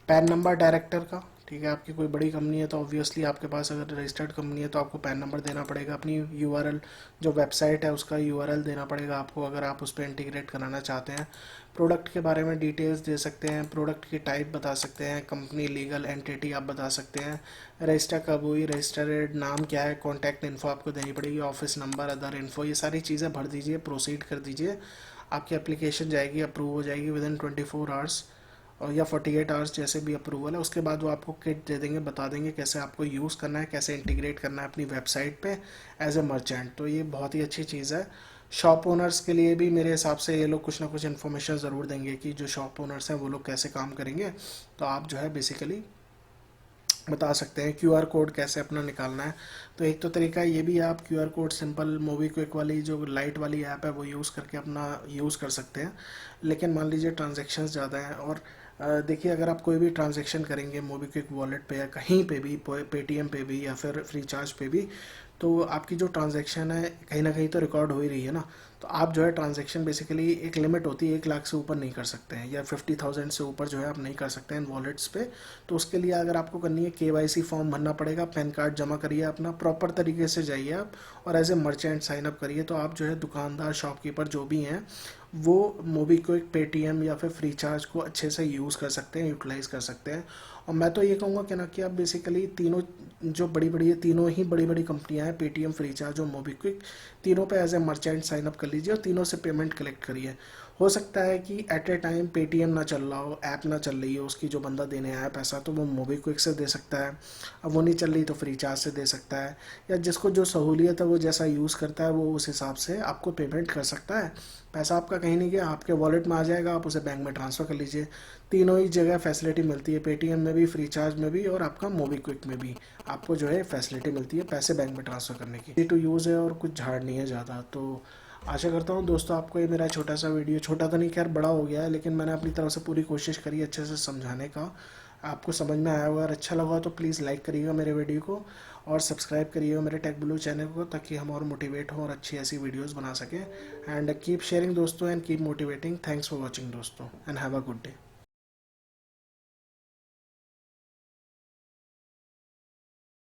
पैन नंबर डायरेक्टर का, ठीक है, आपकी कोई बड़ी कंपनी है तो ऑब्वियसली आपके पास अगर रजिस्टर्ड कंपनी है तो आपको पैन नंबर देना पड़ेगा, अपनी यूआरएल जो वेबसाइट है उसका यूआरएल देना पड़ेगा आपको अगर आप उस पर इंटीग्रेट कराना चाहते हैं। प्रोडक्ट के बारे में डिटेल्स दे सकते हैं, प्रोडक्ट की टाइप बता सकते हैं, कंपनी लीगल एंटिटी आप बता सकते हैं, रजिस्टर कब हुई, रजिस्टर्ड नाम क्या है, कॉन्टैक्ट इन्फो आपको देनी पड़ेगी, ऑफिस नंबर, अदर इन्फो, ये सारी चीज़ें भर दीजिए, प्रोसीड कर दीजिए। आपकी एप्लीकेशन जाएगी, अप्रूव हो जाएगी विद इन 24 आवर्स और या 48 आवर्स जैसे भी अप्रूवल है। उसके बाद वो आपको किट दे देंगे, बता देंगे कैसे आपको यूज़ करना है, कैसे इंटीग्रेट करना है अपनी वेबसाइट पे एज ए मर्चेंट। तो ये बहुत ही अच्छी चीज़ है। शॉप ओनर्स के लिए भी मेरे हिसाब से ये लोग कुछ ना कुछ इन्फॉर्मेशन ज़रूर देंगे कि जो शॉप ओनर्स हैं वो लोग कैसे काम करेंगे। तो आप जो है बेसिकली बता सकते हैं क्यूआर कोड कैसे अपना निकालना है। तो एक तो तरीका ये भी है, आप क्यूआर कोड सिंपल मोबीक्विक वाली जो लाइट वाली ऐप है वो यूज़ करके अपना यूज़ कर सकते हैं। लेकिन मान लीजिए ट्रांजेक्शन्स ज़्यादा हैं और देखिए अगर आप कोई भी ट्रांजेक्शन करेंगे मोबीक्विक वॉलेट पे या कहीं पे भी, पेटीएम पे भी या फिर फ्रीचार्ज पे भी, तो आपकी जो ट्रांजैक्शन है कहीं ना कहीं तो रिकॉर्ड हो ही रही है ना। तो आप जो है ट्रांजैक्शन बेसिकली एक लिमिट होती है, 1 लाख से ऊपर नहीं कर सकते हैं या 50,000 से ऊपर जो है आप नहीं कर सकते हैं इन वॉलेट्स पे। तो उसके लिए अगर आपको करनी है केवाईसी फॉर्म भरना पड़ेगा, पैन कार्ड जमा करिए अपना, प्रॉपर तरीके से जाइए आप और as a merchant sign up करिए। तो आप जो है दुकानदार, शॉपकीपर जो भी हैं वो मोबीक्विक, पेटीएम या फिर फ्रीचार्ज को अच्छे से यूज़ कर सकते हैं, यूटिलाइज़ कर सकते हैं। और मैं तो ये कहूँगा कि ना कि आप बेसिकली तीनों जो बड़ी बड़ी है, तीनों ही बड़ी बड़ी कंपनियां हैं, पेटीएम, फ्रीचार्ज और मोबीक्विक, तीनों पे as a merchant sign up कर लीजिए और तीनों से पेमेंट कलेक्ट करिए। हो सकता है कि एट ए टाइम पेटीएम ना चल रहा हो, ऐप ना चल रही हो उसकी, जो बंदा देने आया पैसा, तो वो मोबीक्विक से दे सकता है। अब वो नहीं चल रही तो फ्रीचार्ज से दे सकता है, या जिसको जो सहूलियत है वो जैसा यूज़ करता है वो उस हिसाब से आपको पेमेंट कर सकता है। पैसा आपका कहीं नहीं गया, आपके वॉलेट में आ जाएगा, आप उसे बैंक में ट्रांसफ़र कर लीजिए। तीनों ही जगह फैसिलिटी मिलती है, पेटीएम में भी, फ्रीचार्ज में भी और आपका मोबीक्विक में भी आपको जो है फैसिलिटी मिलती है पैसे बैंक में ट्रांसफ़र करने की। इजी टू यूज़ है और कुछ झाड़ नहीं है ज़्यादा। तो आशा करता हूँ दोस्तों आपको ये मेरा छोटा सा वीडियो, छोटा तो नहीं खैर बड़ा हो गया है, लेकिन मैंने अपनी तरफ से पूरी कोशिश करी अच्छे से समझाने का। आपको समझ में आया होगा, अगर अच्छा लगा तो प्लीज़ लाइक करिएगा मेरे वीडियो को और सब्सक्राइब करिएगा मेरे टेक ब्लू चैनल को, ताकि हम और मोटिवेट हों और अच्छी ऐसी वीडियोस बना सकें। एंड कीप शेयरिंग दोस्तों and keep motivating. Thanks for watching दोस्तों and have a good day.